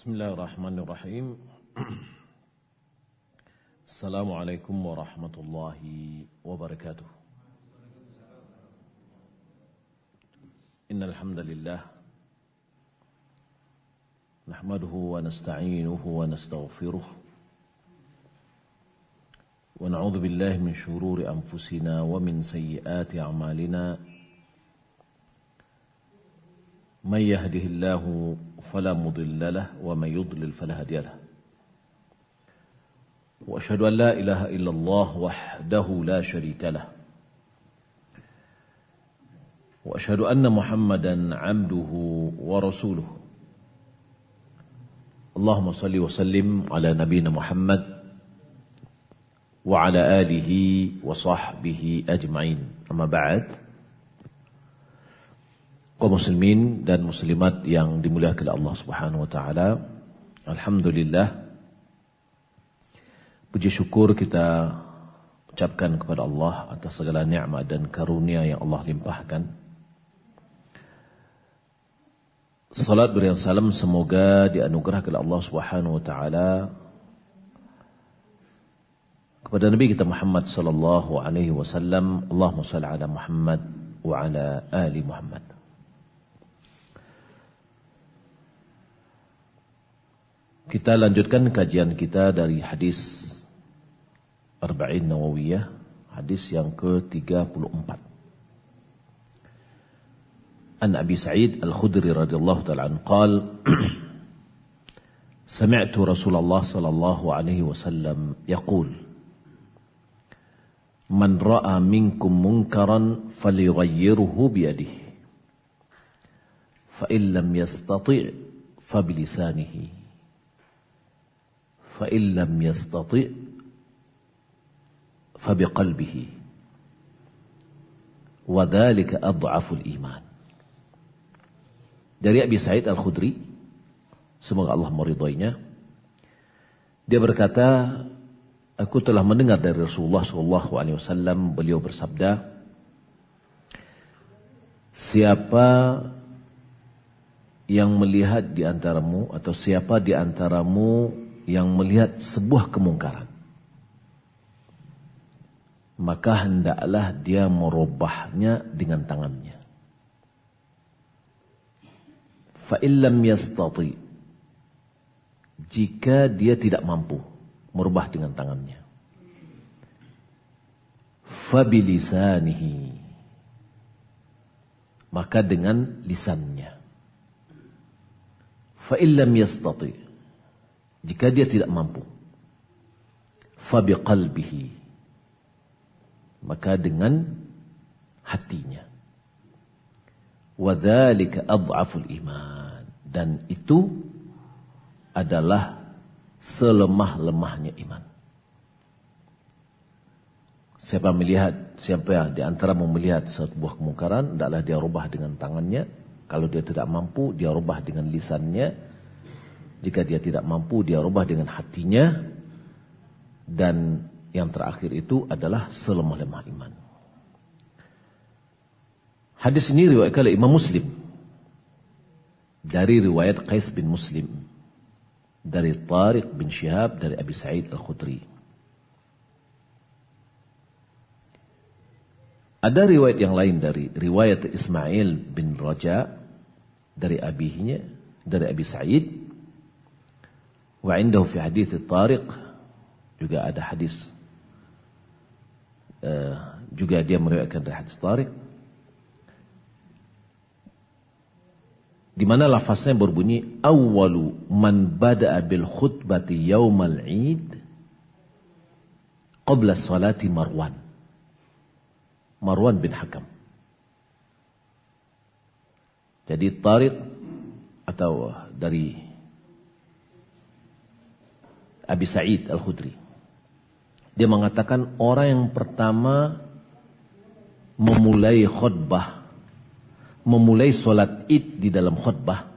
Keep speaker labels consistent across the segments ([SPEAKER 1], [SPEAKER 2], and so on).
[SPEAKER 1] Bismillahirrahmanirrahim. Assalamualaikum warahmatullahi wabarakatuh. Innal hamdalillah nahmaduhu wa nasta'inuhu wa nastaghfiruh wa na'udzu billahi min shururi anfusina wa min sayyiati a'malina. من يهده الله فلا مضل له ومن يضلل فلا هادي له وأشهد أن لا إله إلا الله وحده لا شريك له وأشهد أن محمدا عبده ورسوله اللهم صل وسلم على نبينا محمد وعلى آله وصحبه أجمعين أما بعد. Kaum muslimin dan muslimat yang dimuliakan oleh Allah Subhanahu wa taala, alhamdulillah, puji syukur kita ucapkan kepada Allah atas segala nikmat dan karunia yang Allah limpahkan. Salat berian salam semoga dianugerahkan oleh Allah Subhanahu wa taala kepada Nabi kita Muhammad sallallahu alaihi wasallam. Allahumma shalli ala Muhammad wa ala ali Muhammad. Kita lanjutkan kajian kita dari hadis Arba'in Nawawiyah, hadis yang ke-34. An Abi Sa'id Al-Khudri radhiyallahu ta'ala anhu qala Sami'tu Rasulullah sallallahu alaihi wasallam yaqul Man ra'a minkum munkaran falyughayyirhu biyadihi fa in lam yastati' fa bilisanihi فإن لم يستطع فبقلبه وذلك أضعف الإيمان. Dari Abi Sa'id Al-Khudri, semoga Allah meridainya, dia berkata, aku telah mendengar dari Rasulullah SAW, beliau bersabda, siapa yang melihat di antaramu atau siapa di antaramu yang melihat sebuah kemungkaran, maka hendaklah dia merubahnya dengan tangannya. Fa illam yastati, jika dia tidak mampu merubah dengan tangannya, fa bilisanihi, maka dengan lisannya. Fa illam yastati, jika dia tidak mampu, fa biqalbihi, maka dengan hatinya. Wa dzalika adhaful iman, dan itu adalah selemah-lemahnya iman. Siapa di antara melihat sebuah kemungkaran, hendaklah dia rubah dengan tangannya. Kalau dia tidak mampu, dia rubah dengan lisannya. Jika dia tidak mampu, dia rubah dengan hatinya. Dan yang terakhir itu adalah selemah-lemah iman. Hadis ini riwayat oleh Imam Muslim dari riwayat Qais bin Muslim, dari Tariq bin Shihab, dari Abi Sa'id Al-Khudri. Ada riwayat yang lain dari riwayat Ismail bin Raja dari abihinya, dari Abi Sa'id. Wa indahu fi hadits Tariq, juga ada hadis juga dia meriwayatkan dari hadis Tariq, di mana lafaznya berbunyi awwalu man bada'a bil khutbati yaumal 'id qabla salati Marwan bin Hakam. Jadi Tariq atau dari Abi Sa'id Al-Khudri, dia mengatakan orang yang pertama memulai khutbah, memulai sholat id di dalam khutbah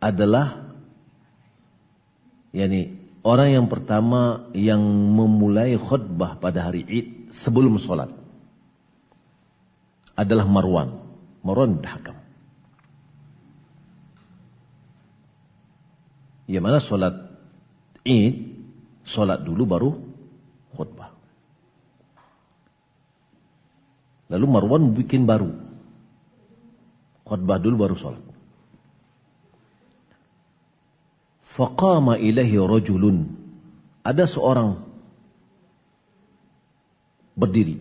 [SPEAKER 1] adalah orang yang pertama yang memulai khutbah pada hari id sebelum sholat adalah Marwan bin Hakam. Yang mana sholat Id, sholat dulu baru khutbah. Lalu Marwan bikin baru, khutbah dulu baru sholat. Faqama ilaihi rajulun, ada seorang berdiri.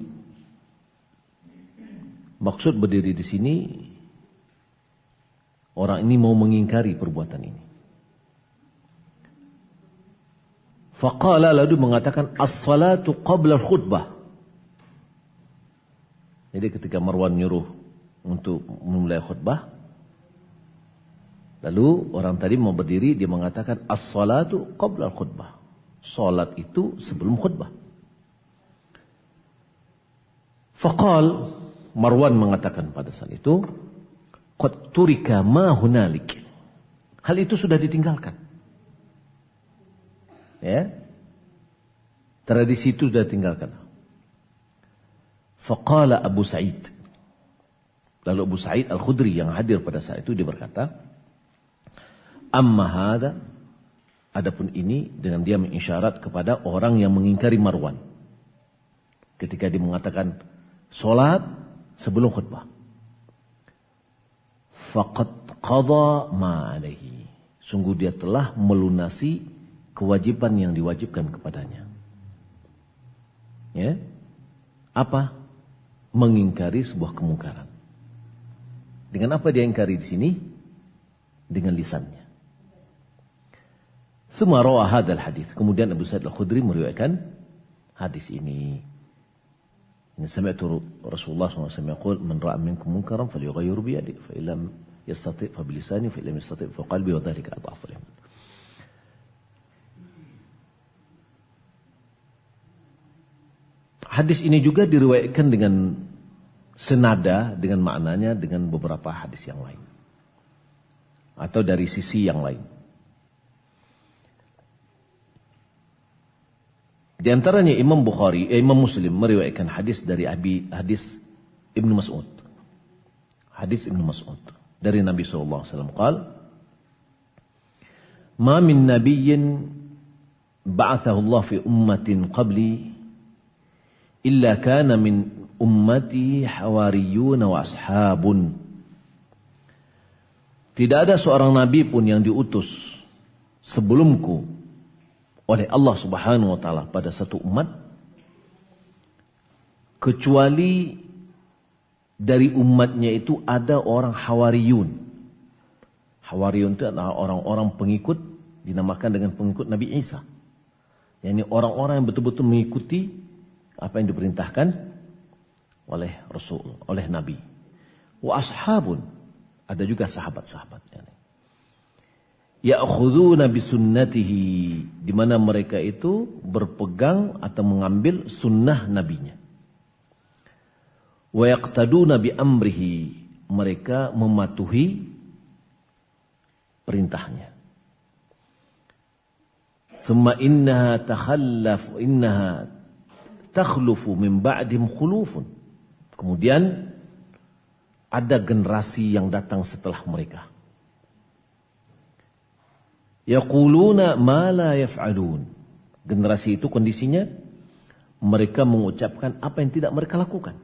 [SPEAKER 1] Maksud berdiri di sini, orang ini mau mengingkari perbuatan ini. Faqala, lalu mengatakan as-salatu qabla al-khutbah. Jadi ketika Marwan nyuruh untuk memulai khutbah, lalu orang tadi mau berdiri, dia mengatakan as-salatu qabla al-khutbah. Salat itu sebelum khutbah. Faqal, Marwan mengatakan pada saat itu, qad turika ma hunalik. Hal itu sudah ditinggalkan. Ya, tradisi itu sudah tinggalkan. Faqala Abu Sa'id, lalu Abu Sa'id Al-Khudri yang hadir pada saat itu, dia berkata, amma hadha, adapun ini, dengan dia mengisyarat kepada orang yang mengingkari Marwan ketika dia mengatakan solat sebelum khutbah. Faqad qadha ma alaihi, sungguh dia telah melunasi kewajiban yang diwajibkan kepadanya. Ya, apa? Mengingkari sebuah kemungkaran. Dengan apa dia ingkari di sini? Dengan lisannya. Tsumma rawa hadzal hadis. Kemudian Abu Sa'id Al-Khudri meriwayatkan hadis ini. Ini sami'tu Rasulullah SAW yaqul, man ra'a minkum munkaran falyughayyir bi yadihi, fa illam yastati' fa bi lisanihi, fa illam yastati' fa qalbi, wa dzalika adhaful iman. Hadis ini juga diriwayatkan dengan senada dengan maknanya dengan beberapa hadis yang lain, atau dari sisi yang lain. Di antaranya Imam Muslim meriwayatkan hadis dari hadis Ibnu Mas'ud. Hadis Ibnu Mas'ud dari Nabi sallallahu alaihi wasallam qala, "Ma min nabiyyin ba'athahu Allah fi ummatin qabli illa kana min ummati hawariyun wa ashabun." Tidak ada seorang nabi pun yang diutus sebelumku oleh Allah Subhanahu wa taala pada satu umat, kecuali dari umatnya itu ada orang hawariyun. Hawariyun itu adalah orang-orang pengikut, dinamakan dengan pengikut Nabi Isa. yakni orang-orang yang betul-betul mengikuti apa yang diperintahkan oleh Rasul, oleh Nabi. Wa ashabun, ada juga sahabat-sahabat. Ya'khuduna bisunnatihi, di mana mereka itu berpegang atau mengambil sunnah nabinya. Wa yaqtaduna bi amrihi, mereka mematuhi perintahnya. Thumma innaha takhlufu min ba'dim khulufun. Kemudian ada generasi yang datang setelah mereka. Yaquluna ma la yaf'alun. Generasi itu kondisinya mereka mengucapkan apa yang tidak mereka lakukan.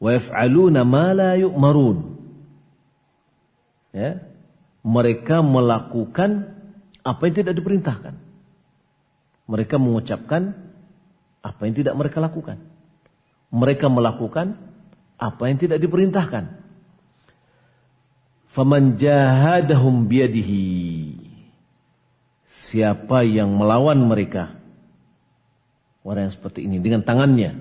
[SPEAKER 1] Wa yaf'aluna ma la yu'marun. Ya, mereka melakukan apa yang tidak diperintahkan. Mereka mengucapkan apa yang tidak mereka lakukan. Mereka melakukan apa yang tidak diperintahkan. Faman jahadahum biyadihi, siapa yang melawan mereka, orang yang seperti ini dengan tangannya,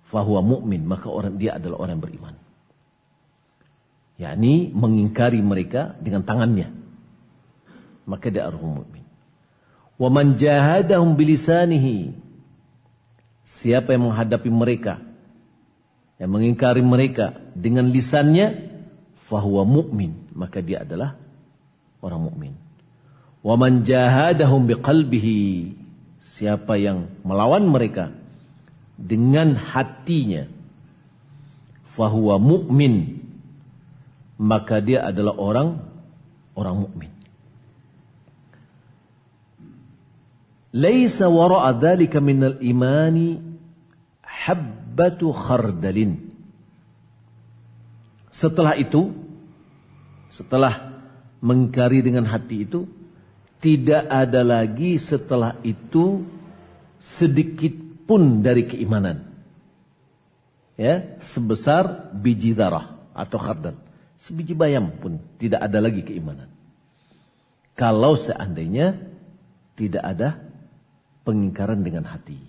[SPEAKER 1] fahuwa mu'min, maka orang dia adalah orang yang beriman. Yakni mengingkari mereka dengan tangannya, maka dia adalah mu'min. Wa man jahadahum bilisanihi, siapa yang menghadapi mereka, yang mengingkari mereka dengan lisannya, fahuwa mu'min, maka dia adalah orang mukmin. Wa man jahadahum biqalbihi, siapa yang melawan mereka dengan hatinya, fahuwa mu'min, maka dia adalah orang orang mukmin. Laisa wara'a dzalika minal imani habbatu khardalin. Setelah itu, setelah mengingkari dengan hati itu, tidak ada lagi setelah itu sedikit pun dari keimanan. Ya, sebesar biji darah atau khardal. Sebiji bayam pun tidak ada lagi keimanan. Kalau seandainya tidak ada pengingkaran dengan hati.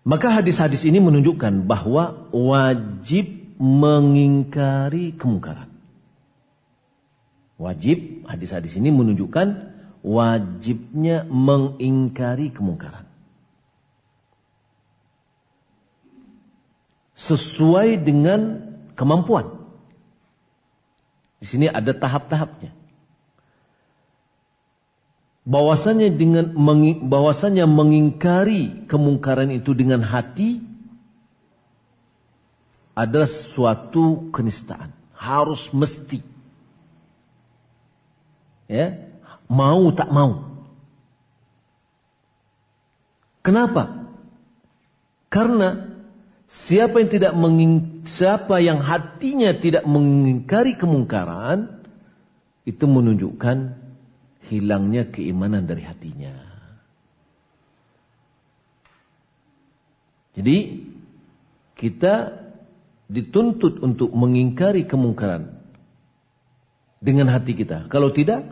[SPEAKER 1] Maka hadis-hadis ini menunjukkan bahwa wajib mengingkari kemungkaran. Wajib, hadis-hadis ini menunjukkan wajibnya mengingkari kemungkaran. Sesuai dengan kemampuan. Di sini ada tahap-tahapnya. Bahwasanya mengingkari kemungkaran itu dengan hati adalah suatu kenistaan, harus mesti. Ya, mau tak mau. Kenapa? Karena siapa yang hatinya tidak mengingkari kemungkaran, itu menunjukkan hilangnya keimanan dari hatinya. Jadi kita dituntut untuk mengingkari kemungkaran dengan hati kita. Kalau tidak,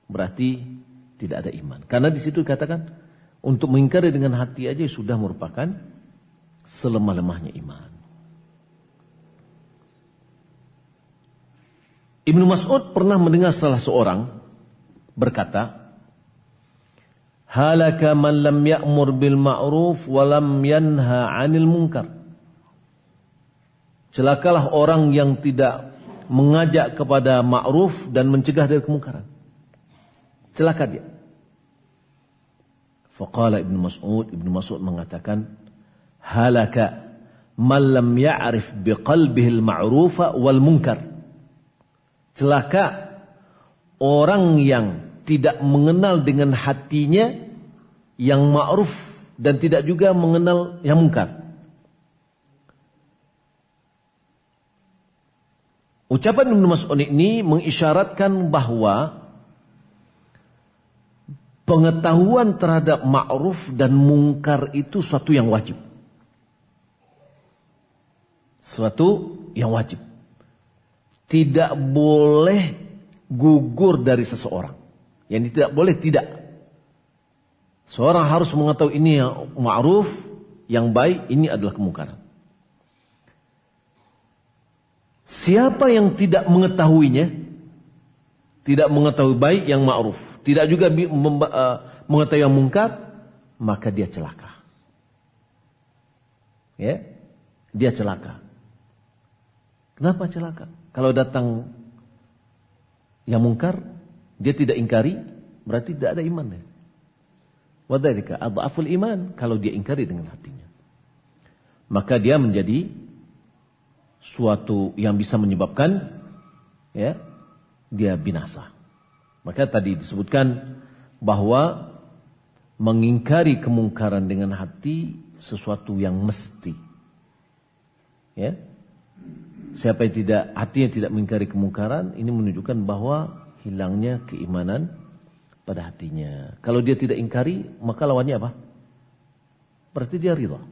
[SPEAKER 1] berarti tidak ada iman. Karena di situ dikatakan untuk mengingkari dengan hati aja sudah merupakan selemah-lemahnya iman. Ibnu Mas'ud pernah mendengar salah seorang berkata, halaka man lam ya'mur bil ma'ruf wa lam yanha 'anil munkar. Celakalah orang yang tidak mengajak kepada ma'ruf dan mencegah dari kemungkaran. Celaka dia. Faqala Ibnu Mas'ud mengatakan, halaka man lam ya'rif biqalbihi al-ma'rufa wal munkar. Celaka orang yang tidak mengenal dengan hatinya yang ma'ruf dan tidak juga mengenal yang mungkar. Ucapan Ibnu Mas'ud ini mengisyaratkan bahwa pengetahuan terhadap ma'ruf dan mungkar itu suatu yang wajib. Suatu yang wajib. Tidak boleh gugur dari seseorang. Yang tidak boleh tidak. Seorang harus mengetahui ini yang ma'ruf, yang baik, ini adalah kemungkaran. Siapa yang tidak mengetahuinya, tidak mengetahui baik yang ma'ruf, tidak juga mengetahui yang mungkar, maka dia celaka. Ya, dia celaka. Kenapa celaka? Kalau datang yang mungkar, dia tidak ingkari, berarti tidak ada iman. Wadzalika adhaful iman, kalau dia ingkari dengan hatinya. Maka dia menjadi suatu yang bisa menyebabkan ya, dia binasa. Maka tadi disebutkan bahwa mengingkari kemungkaran dengan hati sesuatu yang mesti. Ya. Siapa yang hatinya tidak mengingkari kemungkaran, ini menunjukkan bahwa hilangnya keimanan pada hatinya. Kalau dia tidak ingkari, maka lawannya apa? Berarti dia ridha.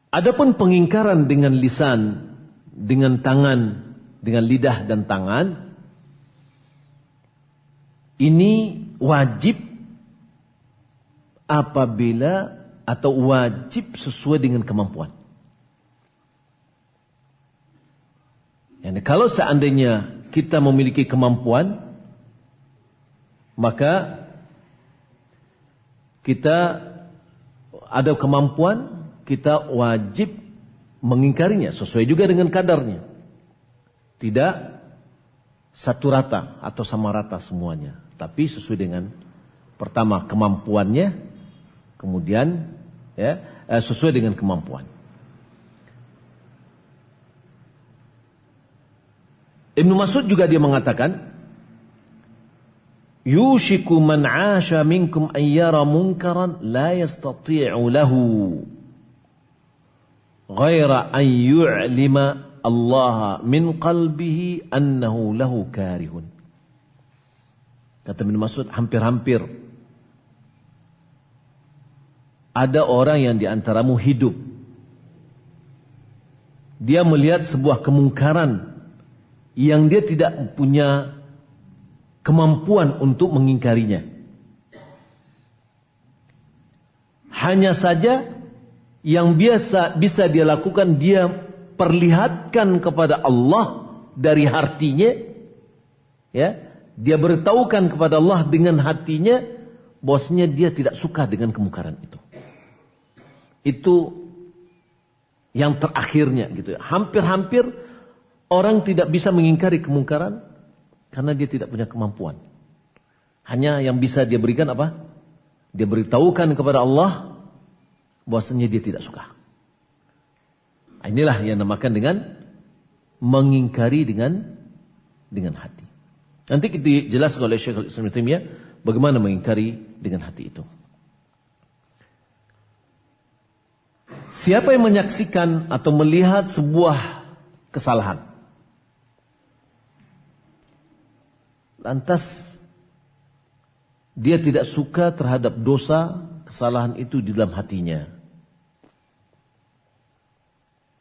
[SPEAKER 1] Adapun pengingkaran dengan lisan, dengan tangan, dengan lidah dan tangan, ini wajib apabila atau wajib sesuai dengan kemampuan. Yani kalau seandainya kita memiliki kemampuan, maka kita ada kemampuan, kita wajib mengingkarinya sesuai juga dengan kadarnya. Tidak satu rata atau sama rata semuanya, tapi sesuai dengan pertama kemampuannya, kemudian ya, sesuai dengan kemampuan. Ibnu Mas'ud juga dia mengatakan, yushiku man 'asha minkum an yara munkaran la yastati'u lahu ghaira an yu'lima Allah min qalbihi annahu lahu karihun. Kata Ibnu Mas'ud, hampir-hampir ada orang yang diantaramu hidup, dia melihat sebuah kemungkaran yang dia tidak punya kemampuan untuk mengingkarinya. Hanya saja yang bisa dia lakukan, dia perlihatkan kepada Allah dari hatinya, ya, dia beritahukan kepada Allah dengan hatinya bahwasanya dia tidak suka dengan kemungkaran itu. Itu yang terakhirnya gitu. Hampir-hampir orang tidak bisa mengingkari kemungkaran karena dia tidak punya kemampuan. Hanya yang bisa dia berikan apa? Dia beritahukan kepada Allah bahwasanya dia tidak suka. Inilah yang dinamakan dengan mengingkari dengan hati. Nanti dijelaskan oleh Syekhul Islam Ibnu Taimiyah bagaimana mengingkari dengan hati itu. Siapa yang menyaksikan atau melihat sebuah kesalahan, lantas dia tidak suka terhadap dosa, kesalahan itu di dalam hatinya,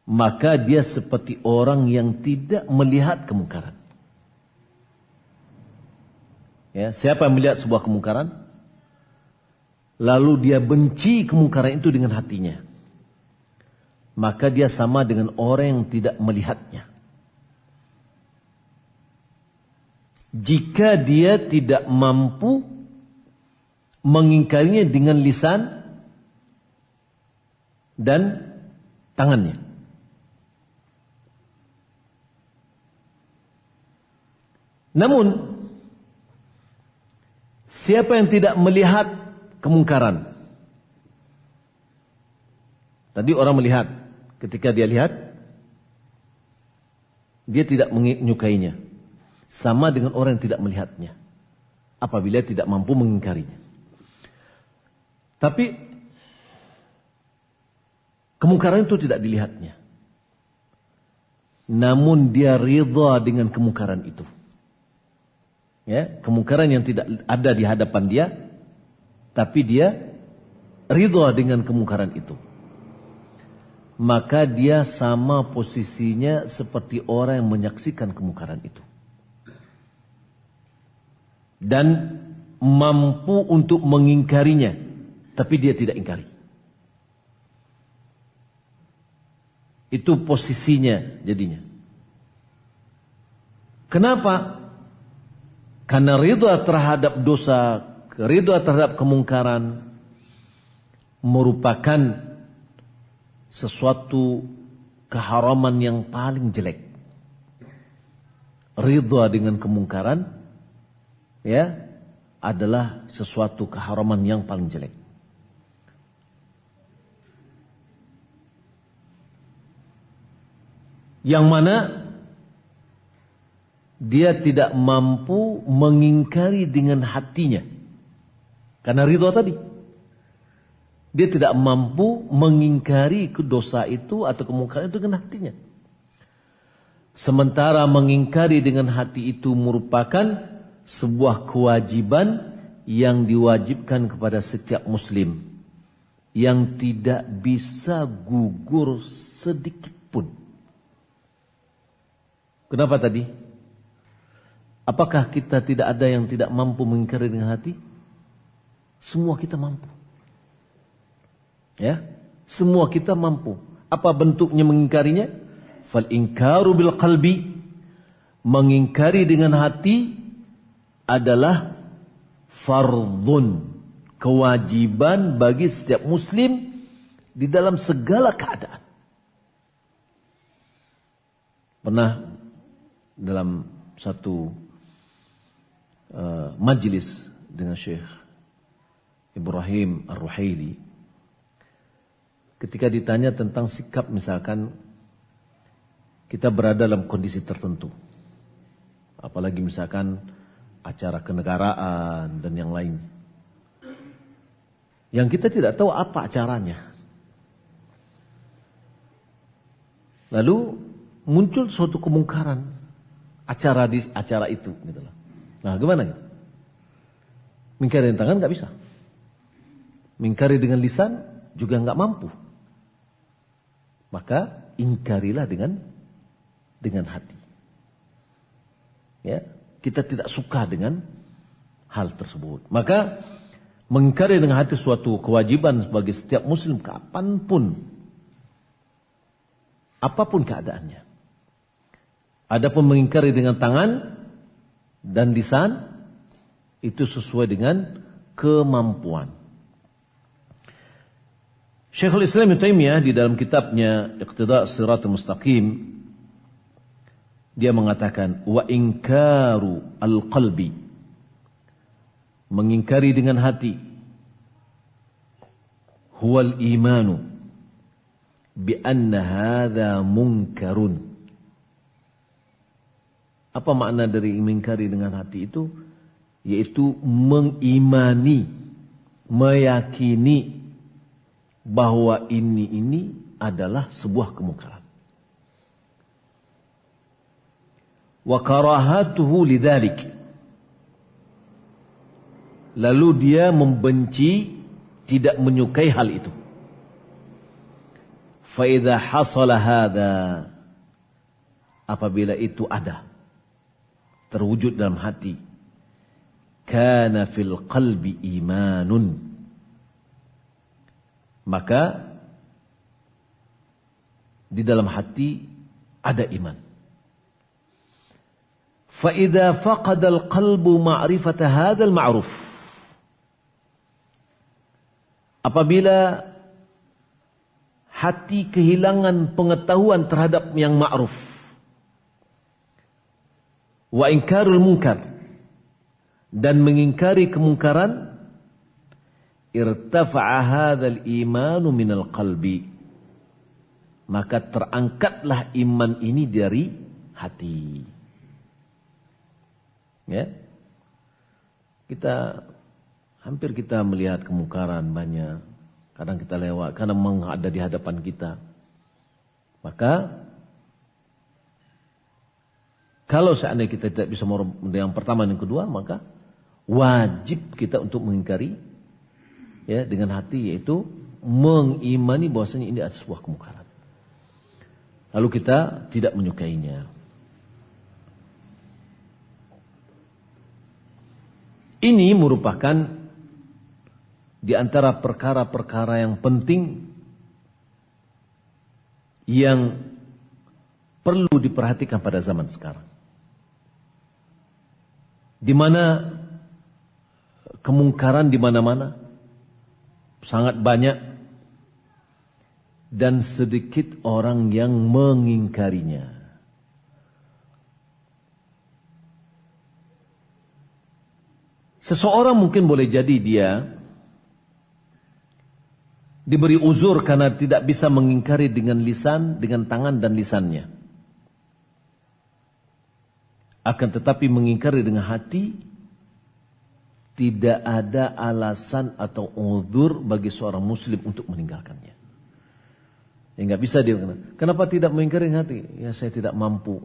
[SPEAKER 1] maka dia seperti orang yang tidak melihat kemungkaran. Ya, siapa yang melihat sebuah kemungkaran, lalu dia benci kemungkaran itu dengan hatinya, maka dia sama dengan orang yang tidak melihatnya. Jika dia tidak mampu mengingkarinya dengan lisan dan tangannya. Namun, siapa yang tidak melihat kemungkaran? Tadi orang melihat, ketika dia lihat, dia tidak menyukainya. Sama dengan orang yang tidak melihatnya, apabila tidak mampu mengingkarinya. Tapi kemungkaran itu tidak dilihatnya, namun dia ridha dengan kemungkaran itu. Ya, kemungkaran yang tidak ada di hadapan dia, tapi dia ridha dengan kemungkaran itu. Maka dia sama posisinya seperti orang yang menyaksikan kemungkaran itu. Dan mampu untuk mengingkarinya, tapi dia tidak ingkari. Itu posisinya jadinya. Kenapa? Karena ridha terhadap dosa, ridha terhadap kemungkaran merupakan sesuatu keharaman yang paling jelek. Ridha dengan kemungkaran, ya, adalah sesuatu keharaman yang paling jelek. Yang mana dia tidak mampu mengingkari dengan hatinya. Karena ridha tadi, dia tidak mampu mengingkari dosa itu atau kemungkaran itu dengan hatinya. Sementara mengingkari dengan hati itu merupakan sebuah kewajiban yang diwajibkan kepada setiap muslim, yang tidak bisa gugur sedikit pun. Kenapa tadi? Apakah kita tidak ada yang tidak mampu mengingkari dengan hati? Semua kita mampu. Ya, semua kita mampu. Apa bentuknya mengingkarinya? Fal inkaru bil qalbi, mengingkari dengan hati adalah fardhun, kewajiban bagi setiap muslim di dalam segala keadaan. Pernah dalam satu majlis dengan Syekh Ibrahim Ar-Ruhaili, ketika ditanya tentang sikap, misalkan kita berada dalam kondisi tertentu, apalagi misalkan acara kenegaraan dan yang lain. Yang kita tidak tahu apa acaranya. Lalu muncul suatu kemungkaran acara di acara itu, gitu loh. Nah, gimana? Mengingkari dengan tangan nggak bisa. Mengingkari dengan lisan juga nggak mampu. Maka ingkarilah dengan hati. Ya, kita tidak suka dengan hal tersebut. Maka mengingkari dengan hati suatu kewajiban bagi setiap muslim kapanpun, apapun keadaannya. Adapun mengingkari dengan tangan dan lisan itu sesuai dengan kemampuan. Syekhul Islam Ibnu Taimiyah di dalam kitabnya Iqtida' Shiratal Mustaqim dia mengatakan wa inkaru al-qalbi, mengingkari dengan hati, huwal imanu bi anna hadza munkarun. Apa makna dari mengingkari dengan hati itu? Yaitu mengimani, meyakini bahwa ini adalah sebuah kemungkaran. Wa karahatuhu lidzalik. Lalu dia membenci, tidak menyukai hal itu. Fa idza hasala hadza, apabila itu ada, terwujud dalam hati, kana fil qalbi imanun, maka di dalam hati ada iman. Fa idza faqada al-qalbu ma'rifata hadzal ma'ruf, apabila hati kehilangan pengetahuan terhadap yang ma'ruf, wa inkarul munkar, dan mengingkari kemungkaran, irtafa'a hadzal imanu minal qalbi, maka terangkatlah iman ini dari hati. Ya, hampir kita melihat kemungkaran banyak. Kadang kita lewat, kadang memang ada di hadapan kita. Maka kalau seandainya kita tidak bisa yang pertama dan yang kedua, maka wajib kita untuk mengingkari, ya, dengan hati, yaitu mengimani bahwasanya ini adalah sebuah kemungkaran. Lalu kita tidak menyukainya. Ini merupakan di antara perkara-perkara yang penting yang perlu diperhatikan pada zaman sekarang, di mana kemungkaran di mana-mana sangat banyak dan sedikit orang yang mengingkarinya. Seseorang mungkin boleh jadi dia diberi uzur karena tidak bisa mengingkari dengan lisan, dengan tangan dan lisannya. Akan tetapi mengingkari dengan hati, tidak ada alasan atau uzur bagi seorang muslim untuk meninggalkannya. Ya, nggak bisa dia. Kenapa tidak mengingkari dengan hati? Ya, saya tidak mampu.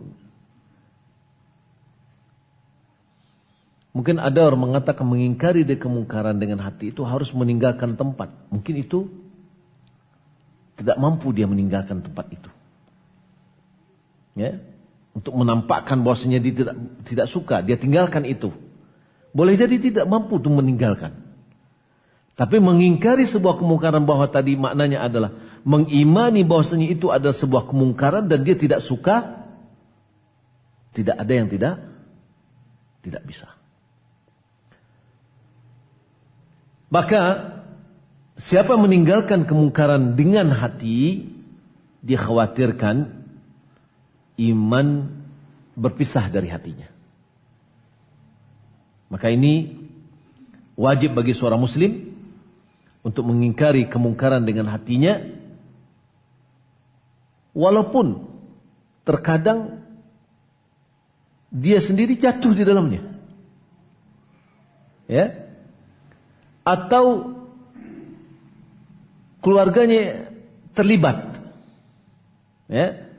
[SPEAKER 1] Mungkin ada orang mengatakan mengingkari dari kemungkaran dengan hati itu harus meninggalkan tempat. Mungkin itu tidak mampu dia meninggalkan tempat itu. Ya, untuk menampakkan bahwasanya dia tidak suka, dia tinggalkan itu. Boleh jadi tidak mampu untuk meninggalkan. Tapi mengingkari sebuah kemungkaran, bahwa tadi maknanya adalah mengimani bahwasanya itu adalah sebuah kemungkaran dan dia tidak suka, tidak ada yang tidak bisa. Maka siapa meninggalkan kemungkaran dengan hati, dikhawatirkan iman berpisah dari hatinya. Maka ini wajib bagi seorang muslim untuk mengingkari kemungkaran dengan hatinya, walaupun terkadang dia sendiri jatuh di dalamnya. Ya. Atau keluarganya terlibat. Ya.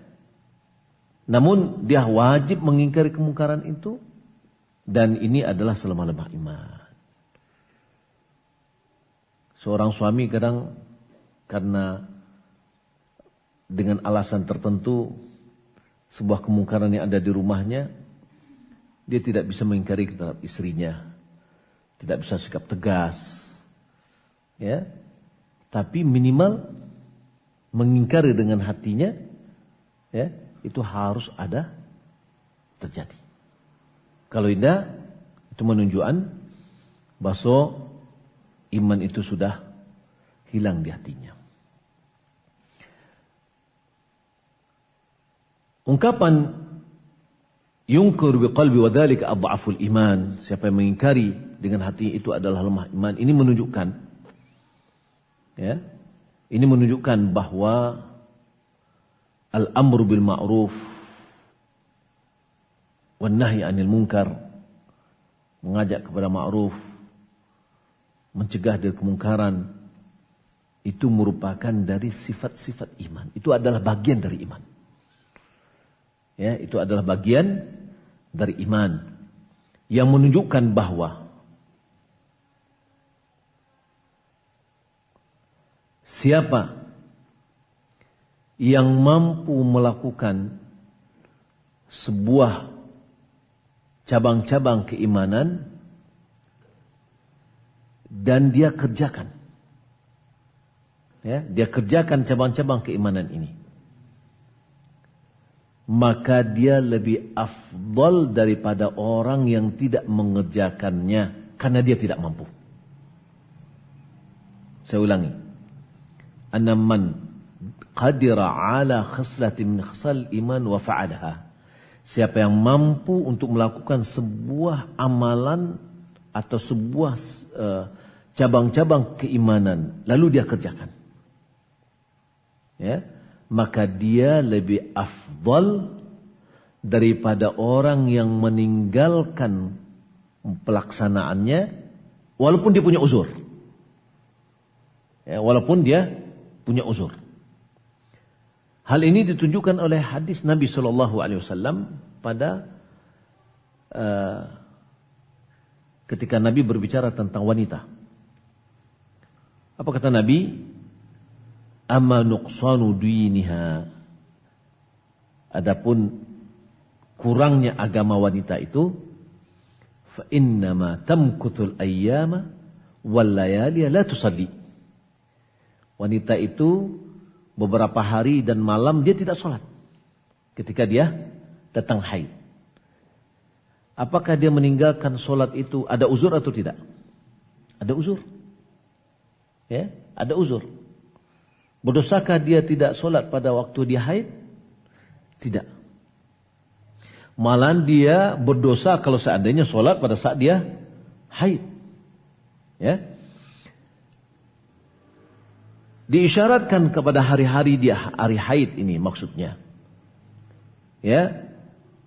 [SPEAKER 1] Namun dia wajib mengingkari kemungkaran itu, dan ini adalah selemah-lemah iman. Seorang suami kadang karena dengan alasan tertentu sebuah kemungkaran yang ada di rumahnya, dia tidak bisa mengingkari terhadap istrinya, tidak bisa sikap tegas, ya. Tapi minimal mengingkari dengan hatinya, ya, itu harus ada terjadi. Kalau tidak, itu menunjukkan bahwa iman itu sudah hilang di hatinya. Ungkapan yungkir biqalbi wa dzalika adhaful iman, siapa yang mengingkari dengan hati itu adalah lemah iman, ini menunjukkan, ya, ini menunjukkan bahwa al-amru bil ma'ruf wan nahyi 'anil munkar, mengajak kepada ma'ruf, mencegah dari kemungkaran, itu merupakan dari sifat-sifat iman. Itu adalah bagian dari iman. Ya, itu adalah bagian dari iman yang menunjukkan bahwa siapa yang mampu melakukan sebuah cabang-cabang keimanan dan dia kerjakan, ya, dia kerjakan cabang-cabang keimanan ini, maka dia lebih afdal daripada orang yang tidak mengerjakannya karena dia tidak mampu. Saya ulangi, anna man qadira ala khislatin min khisal iman wa fa'alaha, siapa yang mampu untuk melakukan sebuah amalan atau sebuah cabang-cabang keimanan lalu dia kerjakan, ya, maka dia lebih afdal daripada orang yang meninggalkan pelaksanaannya walaupun dia punya uzur, ya, walaupun dia punya uzur. Hal ini ditunjukkan oleh hadis Nabi SAW pada ketika Nabi berbicara tentang wanita. Apa kata Nabi? Amma nuqsanu diniha. Adapun kurangnya agama wanita itu, fa innama tamkuthul ayyama wal layali la tusalli. Wanita itu beberapa hari dan malam dia tidak sholat ketika dia datang haid. Apakah dia meninggalkan sholat itu ada uzur atau tidak? Ada uzur. Ya, ada uzur. Berdosakah dia tidak sholat pada waktu dia haid? Tidak. Malahan dia berdosa kalau seandainya sholat pada saat dia haid. Ya. Diisyaratkan kepada hari-hari dia, hari haid ini maksudnya. Ya,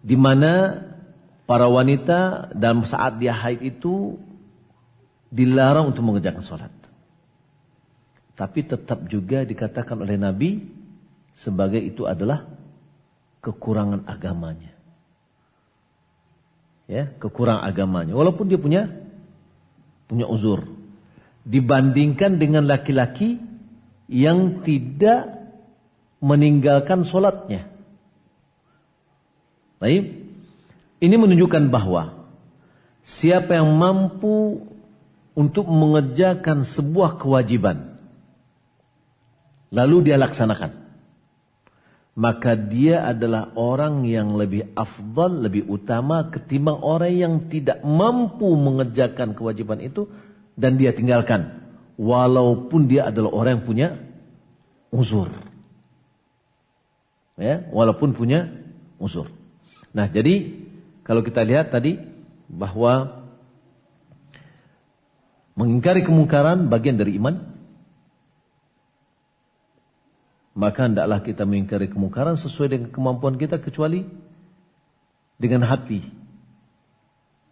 [SPEAKER 1] di mana para wanita dalam saat dia haid itu dilarang untuk mengerjakan sholat. Tapi tetap juga dikatakan oleh Nabi sebagai itu adalah kekurangan agamanya. Ya, kekurangan agamanya. Walaupun dia punya uzur. Dibandingkan dengan laki-laki yang tidak meninggalkan sholatnya. Baik. Ini menunjukkan bahwa siapa yang mampu untuk mengerjakan sebuah kewajiban lalu dia laksanakan, maka dia adalah orang yang lebih afdal, lebih utama ketimbang orang yang tidak mampu mengerjakan kewajiban itu dan dia tinggalkan, walaupun dia adalah orang yang punya uzur. Ya, walaupun punya uzur. Nah, jadi kalau kita lihat tadi bahwa mengingkari kemungkaran bagian dari iman, maka hendaklah kita mengingkari kemungkaran sesuai dengan kemampuan kita kecuali dengan hati.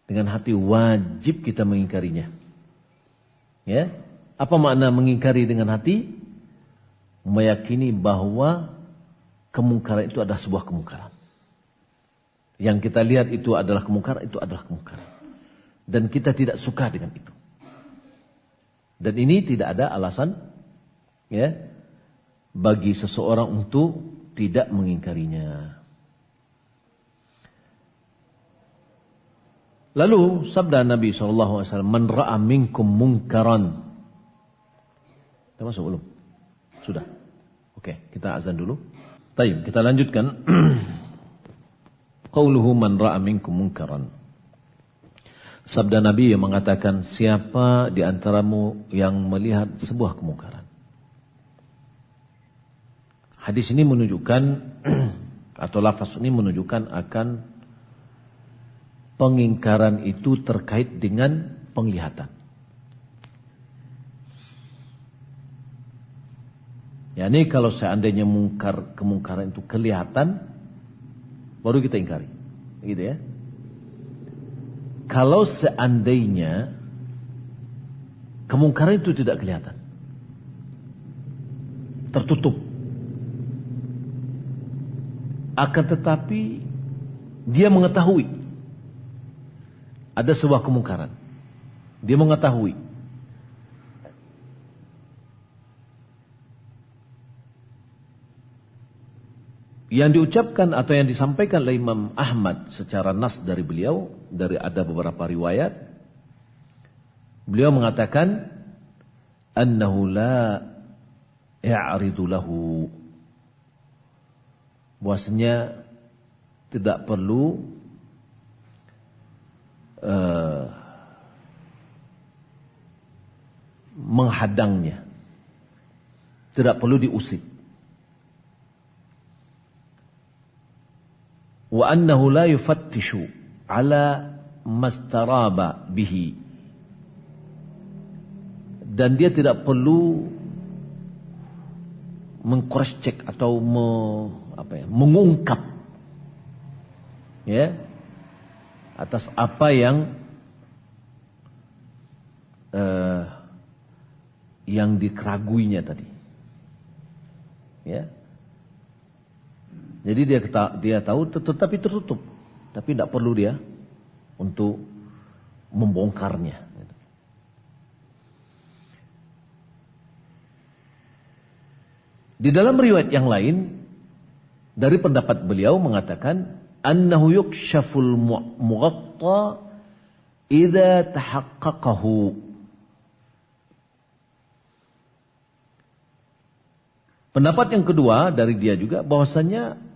[SPEAKER 1] Dengan hati wajib kita mengingkarinya. Ya, apa makna mengingkari dengan hati? Meyakini bahwa kemungkaran itu adalah sebuah kemungkaran. Yang kita lihat itu adalah kemungkaran, itu adalah kemungkaran. Dan kita tidak suka dengan itu. Dan ini tidak ada alasan ya bagi seseorang untuk tidak mengingkarinya. Lalu sabda Nabi SAW, "Man ra'a minkum munkaran." Kita masuk belum? Sudah. Oke, kita azan dulu. Baik, kita lanjutkan. Qauluhu man ra'a minkum munkaran. Sabda Nabi yang mengatakan, siapa di antaramu yang melihat sebuah kemungkaran. Hadis ini menunjukkan atau lafaz ini menunjukkan akan pengingkaran itu terkait dengan penglihatan. Yani kalau seandainya kemungkaran itu kelihatan, baru kita ingkari, gitu ya. Kalau seandainya kemungkaran itu tidak kelihatan, tertutup, akan tetapi dia mengetahui ada sebuah kemungkaran, dia mengetahui, yang diucapkan atau yang disampaikan oleh Imam Ahmad secara nas dari beliau, dari ada beberapa riwayat, beliau mengatakan annahu la ya'ridu lahu, bahwasanya tidak perlu menghadangnya, tidak perlu diusik. Wa annahu la yufattishu ala mastaraba bihi, dan dia tidak perlu meng-cross check atau mengungkap ya atas apa yang dikeraguinya tadi ya. Jadi dia tahu tetapi tertutup, tapi tidak perlu dia untuk membongkarnya. Di dalam riwayat yang lain dari pendapat beliau mengatakan annahu yukshaful mughatta idza tahaqqaqahu. Pendapat yang kedua dari dia juga bahwasanya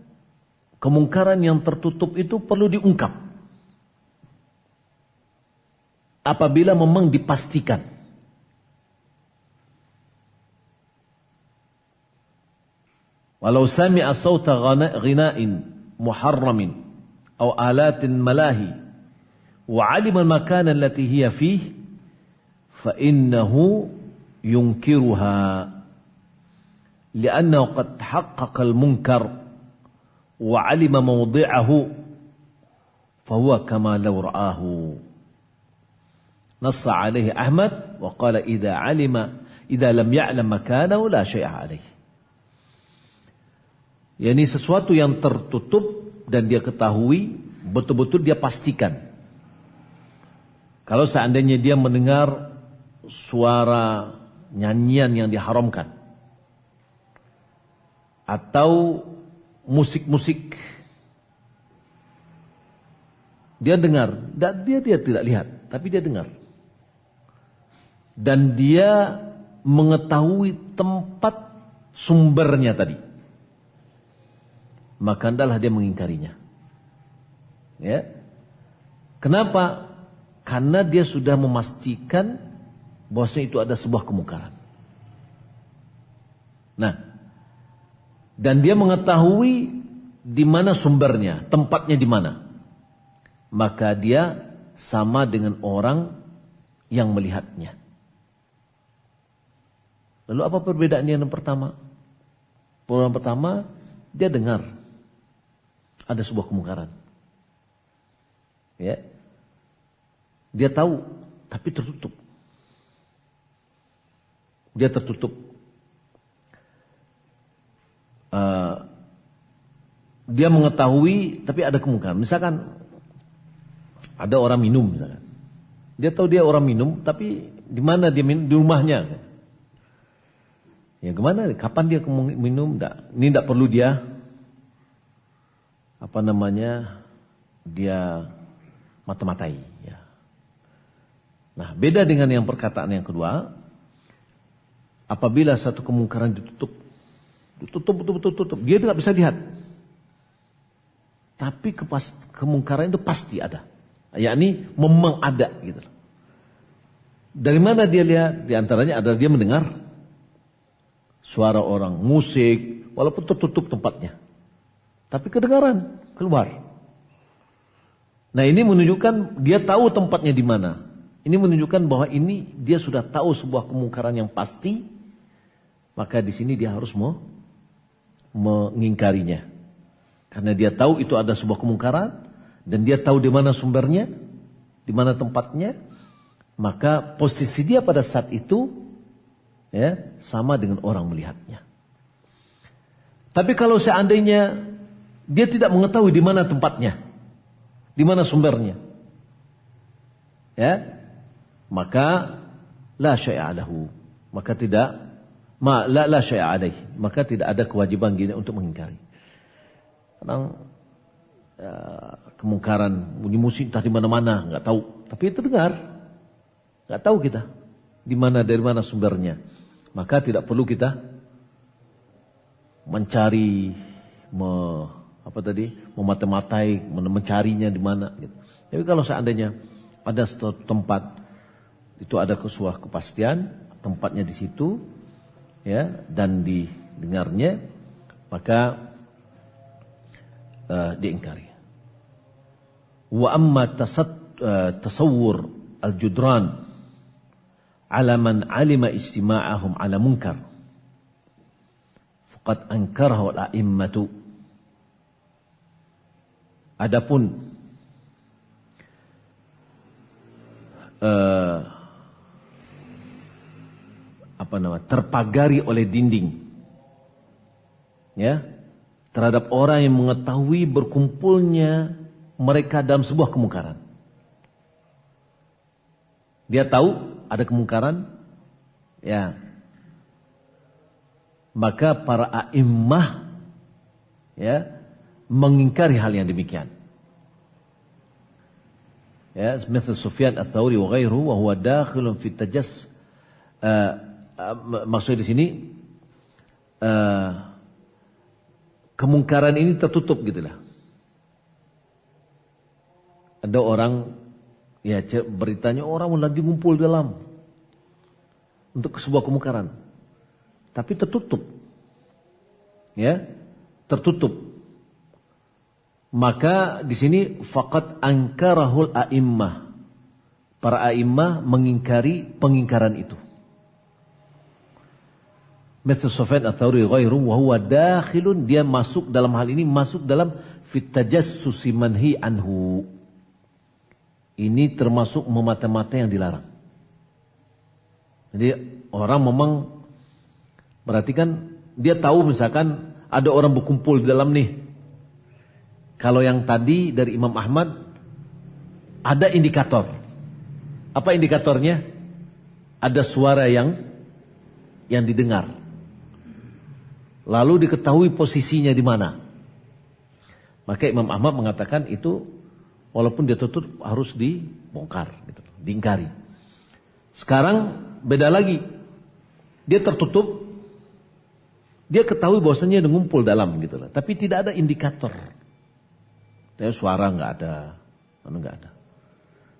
[SPEAKER 1] kemungkaran yang tertutup itu perlu diungkap apabila memang dipastikan. Walau sami'a sawta ghina'in muharramin aw alatin malahi wa 'alima al-makana allati hiya fihi fa innahu yunkiruha li'annahu qad tahaqqaqa al-munkar wa 'alima mawdi'ahu fa huwa kama law ra'ahu. Nassa 'alaihi Ahmad wa qala idza lam ya'lam makanahu la syai'a 'alaihi. Yani sesuatu yang tertutup dan dia ketahui, betul-betul dia pastikan. Kalau seandainya dia mendengar suara nyanyian yang diharamkan atau musik-musik, dia dengar, dan dia tidak lihat, tapi dia dengar. Dan dia mengetahui tempat sumbernya tadi, maka hendaklah dia mengingkarinya. Ya. Kenapa? Karena dia sudah memastikan bahwasanya itu ada sebuah kemungkaran. Nah, dan dia mengetahui di mana sumbernya, tempatnya di mana. Maka dia sama dengan orang yang melihatnya. Lalu apa perbedaannya yang pertama? Yang pertama, dia dengar ada sebuah kemungkaran. Ya. Dia tahu, tapi tertutup. Dia tertutup. Dia mengetahui, tapi ada kemungkinan. Misalkan ada orang minum, misalkan. Dia tahu dia orang minum, tapi di mana dia minum? Di rumahnya. Ya gimana? Kapan dia minum? Ini tidak perlu dia dia mata-matai. Ya. Nah, beda dengan yang perkataan yang kedua. Apabila satu kemungkaran ditutup, dia tidak bisa lihat. Tapi kemungkaran itu pasti ada. Yakni memang ada gitu. Dari mana dia lihat? Di antaranya adalah dia mendengar suara orang, musik, walaupun tertutup tempatnya. Tapi kedengaran keluar. Nah, ini menunjukkan dia tahu tempatnya di mana. Ini menunjukkan bahwa ini dia sudah tahu sebuah kemungkaran yang pasti. Maka di sini dia harus mengingkarinya. Karena dia tahu itu ada sebuah kemungkaran dan dia tahu di mana sumbernya, di mana tempatnya, maka posisi dia pada saat itu ya sama dengan orang melihatnya. Tapi kalau seandainya dia tidak mengetahui di mana tempatnya, di mana sumbernya, ya, maka la syai'a lahu, maka tidak la syai'a alaihi, maka tidak ada kewajiban gini untuk mengingkari. Kadang kemungkaran bunyi musik entah di mana-mana, nggak tahu, tapi itu dengar, nggak tahu kita di mana dari mana sumbernya, maka tidak perlu kita mencari memata-matai, mencarinya di mana. Gitu. Tapi kalau seandainya ada suatu tempat itu ada sebuah kepastian tempatnya di situ, ya, dan didengarnya, maka diingkari. Wa amma tasawwur al-judran ala man alima istima'ahum ala munkar faqad ankarahu al-a'immatu. Adapun terpagari oleh dinding, ya, terhadap orang yang mengetahui berkumpulnya mereka dalam sebuah kemungkaran. Dia tahu ada kemungkaran, ya, maka para a'immah, ya, mengingkari hal yang demikian. Ya, seperti Sufyan Ats-Tsauri wa ghairuhu wa huwa dakhilun fi tajass. Maksud di sini kemungkaran ini tertutup gitulah. Ada orang, ya, beritanya orang lagi ngumpul dalam untuk sebuah kemungkaran, tapi tertutup, ya, tertutup. Maka di sini faqad ankarahul a'immah, para a'immah mengingkari pengingkaran itu. Mithal Sufyan Ats-Tsauri ghairu wa huwa dakhilun, dia masuk dalam hal ini, masuk dalam fit tajassusi manhi anhu. Ini termasuk memata-mata yang dilarang. Jadi orang memang berarti kan dia tahu misalkan ada orang berkumpul di dalam nih. Kalau yang tadi dari Imam Ahmad ada indikator. Apa indikatornya? Ada suara yang didengar. Lalu diketahui posisinya di mana. Maka Imam Ahmad mengatakan itu walaupun dia tutup harus dibongkar, gitu, diingkari. Sekarang beda lagi. Dia tertutup, dia ketahui bahwasanya ada ngumpul dalam gitu lah, tapi tidak ada indikator. Ya, suara nggak ada, nggak ada.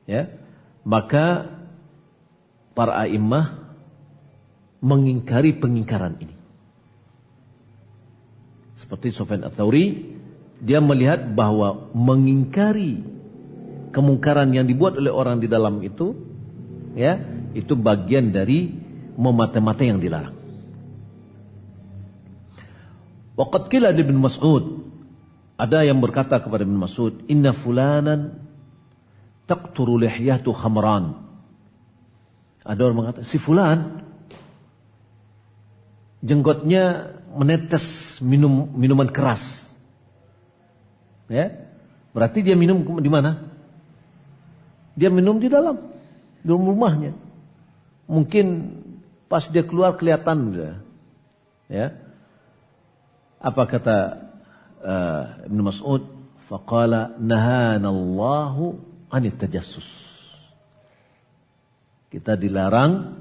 [SPEAKER 1] Ya, maka para a'immah mengingkari pengingkaran ini. Seperti Sufyan Ats-Tsauri, dia melihat bahwa mengingkari kemungkaran yang dibuat oleh orang di dalam itu, ya, itu bagian dari memata-mata yang dilarang. Waqad qila Ibn Mas'ud, ada yang berkata kepada Ibn Mas'ud, inna fulanan taqturu lihyatu khamran. Ada orang mengatakan si fulan jenggotnya menetes minuman keras. Ya. Berarti dia minum di mana? Dia minum di dalam rumahnya. Mungkin pas dia keluar kelihatan ya. Apa kata Ibnu Mas'ud? Faqala nahanallahu anit tajassus. Kita dilarang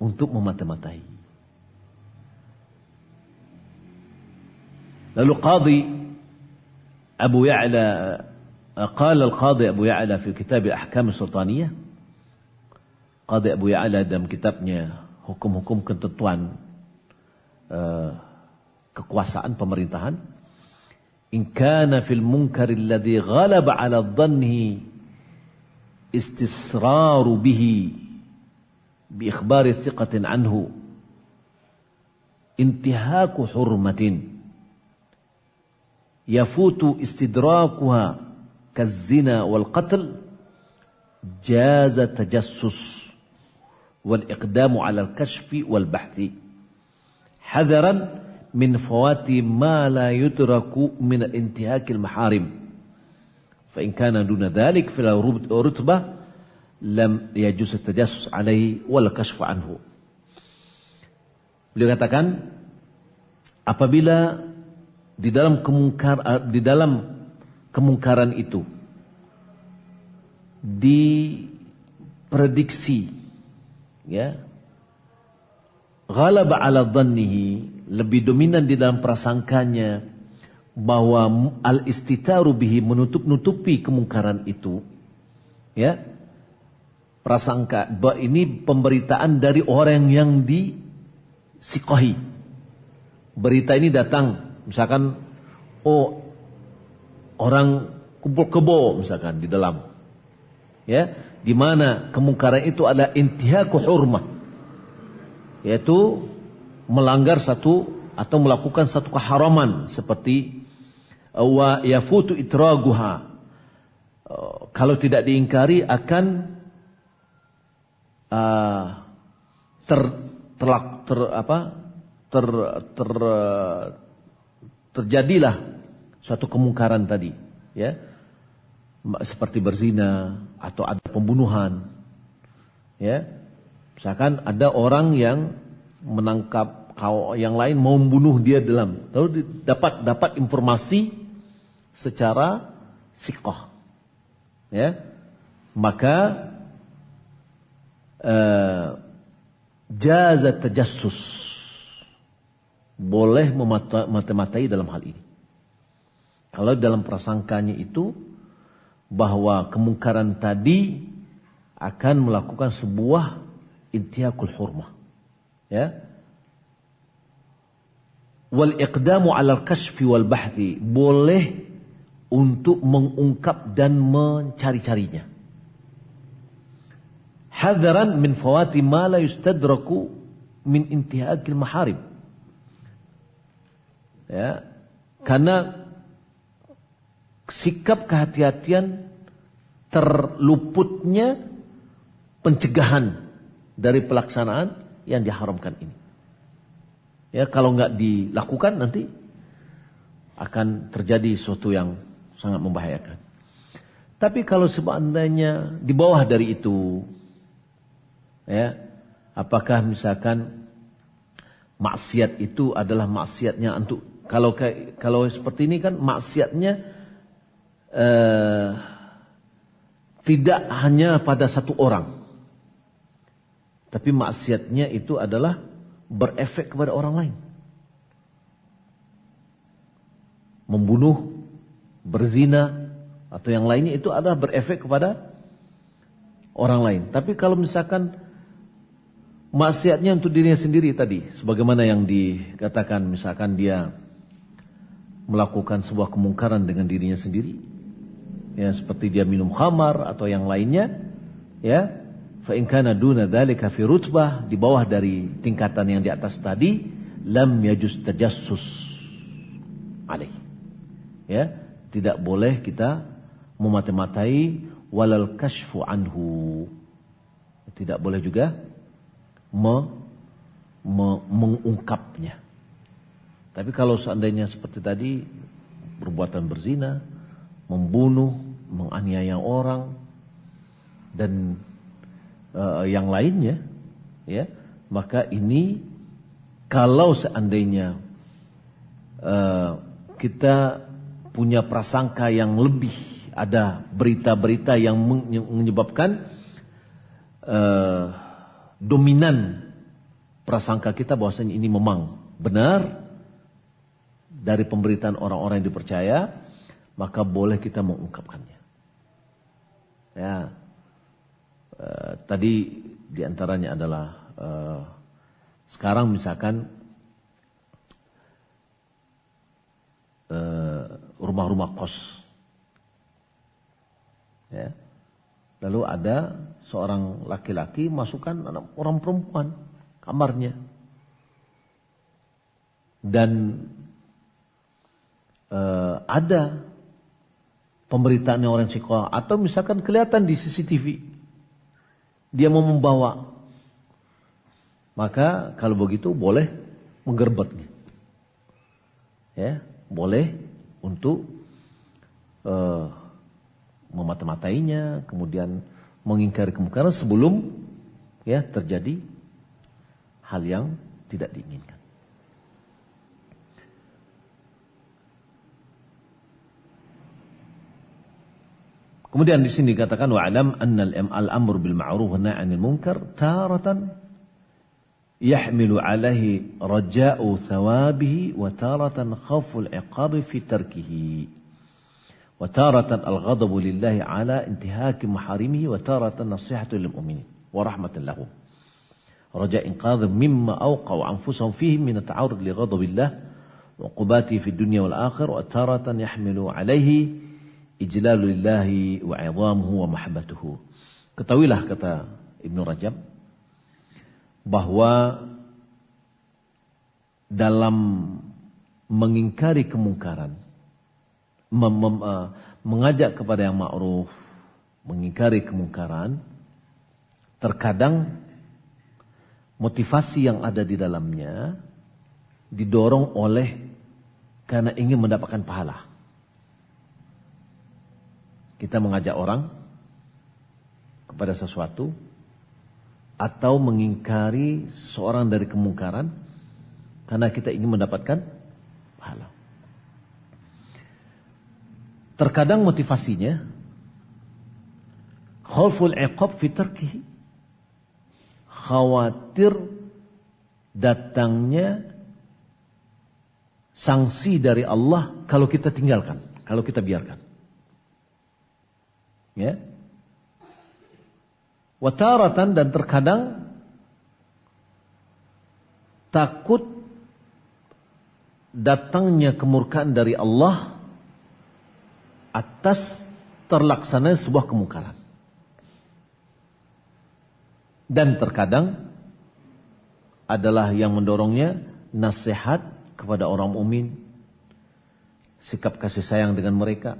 [SPEAKER 1] untuk memata-matai. Lalu Qadhi Abu Ya'la قال القاضي أبو يعلى في كتاب الأحكام السلطانية. Qadhi Abu Ya'la dalam kitabnya hukum-hukum ketentuan kekuasaan pemerintahan, in kana fil munkar alladhi ghalaba ala dhanni istisraru bihi bi ikhbari thiqatin anhu intihaku hurmatin yafutu istidrakuha kazina wal qatl jaza tajassus wal iqdamu ala al-kashfi wal bahthi hadaran min fawati ma la yudraku min al-intihak al-maharim fa in kana duna dhalik fil rutbah lam yajuz at-tajassus alaihi wal kashfu anhu. Beliau katakan apabila di dalam kemungkaran itu diprediksi ya ghalaba ala dhannihi, lebih dominan di dalam prasangkanya bahwa al-istitaru bihi, menutup-nutupi kemungkaran itu ya, prasangka bahwa ini pemberitaan dari orang yang disikohi. Berita ini datang misalkan orang kumpul kebo misalkan di dalam ya, di mana kemungkaran itu adalah intihaku hurmah, yaitu melanggar satu atau melakukan satu keharaman seperti wa yafutu itraguha, kalau tidak diingkari akan terjadilah suatu kemungkaran tadi ya, seperti berzina atau ada pembunuhan ya. Misalkan ada orang yang menangkap yang lain mau membunuh dia lalu dapat informasi secara siqah ya, maka jaza tajassus, boleh memata-matai dalam hal ini. Kalau dalam prasangkanya itu bahwa kemungkaran tadi akan melakukan sebuah intihakul hurmah ya, wal iqdamu 'ala al-kashfi wal bahthi, boleh untuk mengungkap dan mencari-carinya, hadaran min fawati ma la yustadraku min intihakil maharim ya, karena sikap kehati-hatian terluputnya pencegahan dari pelaksanaan yang diharamkan ini. Ya, kalau nggak dilakukan nanti akan terjadi sesuatu yang sangat membahayakan. Tapi kalau seandainya di bawah dari itu, ya, apakah misalkan maksiat itu adalah maksiatnya untuk kalau seperti ini kan maksiatnya tidak hanya pada satu orang, tapi maksiatnya itu adalah berefek kepada orang lain. Membunuh, berzina, atau yang lainnya itu adalah berefek kepada orang lain. Tapi kalau misalkan maksiatnya untuk dirinya sendiri tadi, sebagaimana yang dikatakan misalkan dia melakukan sebuah kemungkaran dengan dirinya sendiri, ya, seperti dia minum khamar atau yang lainnya, ya, fa in kana duna dzalika fi rutbah, di bawah dari tingkatan yang di atas tadi, lam yajuz tajassus alaih. Ya, tidak boleh kita memata-matai walal kashfu anhu. Tidak boleh juga mengungkapnya. Tapi kalau seandainya seperti tadi perbuatan berzina, membunuh, menganiaya orang dan yang lainnya, ya, maka ini kalau seandainya kita punya prasangka yang lebih, ada berita-berita yang menyebabkan dominan prasangka kita bahwasanya ini memang benar dari pemberitaan orang-orang yang dipercaya, maka boleh kita mengungkapkannya. Ya, tadi diantaranya adalah sekarang misalkan rumah-rumah kos, ya, lalu ada seorang laki-laki masukkan orang perempuan kamarnya, dan ada pemberitaannya orang psikopat, atau misalkan kelihatan di CCTV dia mau membawa, maka kalau begitu boleh menggerbeknya, ya, boleh untuk memata-matainya, kemudian mengingkari kemungkaran sebelum ya terjadi hal yang tidak diinginkan. Kemudian di sini dikatakan wa'lam anna al-amru bil ma'ruf wa nahy 'anil munkar taratan yahmilu 'alaihi raja'u thawabihi wa taratan khawful 'iqabi fi tarkihi wa taratan al-ghadabu lillahi 'ala intihaki maharimihi wa taratan nasihatu lil mu'minin wa rahmatan lahum raja' inqadh mimma awqa'u anfusahum fihi min at-ta'arrud li ghadabillah wa 'uqubatihi fid dunya wal akhirah wa taratan yahmilu 'alaihi ijlalulillahi wa 'idhamuhu wa mahabbatuhu. Ketahuilah, kata Ibnu Rajab, bahwa dalam mengingkari kemungkaran, mengajak kepada yang ma'ruf, mengingkari kemungkaran, terkadang motivasi yang ada di dalamnya didorong oleh karena ingin mendapatkan pahala. Kita mengajak orang kepada sesuatu atau mengingkari seorang dari kemungkaran karena kita ingin mendapatkan pahala. Terkadang motivasinya khauful iqab fi tarkihi, khawatir datangnya sanksi dari Allah kalau kita tinggalkan, kalau kita biarkan. Ya. Wataratan, dan terkadang takut datangnya kemurkaan dari Allah atas terlaksananya sebuah kemungkaran. Dan terkadang adalah yang mendorongnya nasihat kepada orang mukmin, sikap kasih sayang dengan mereka.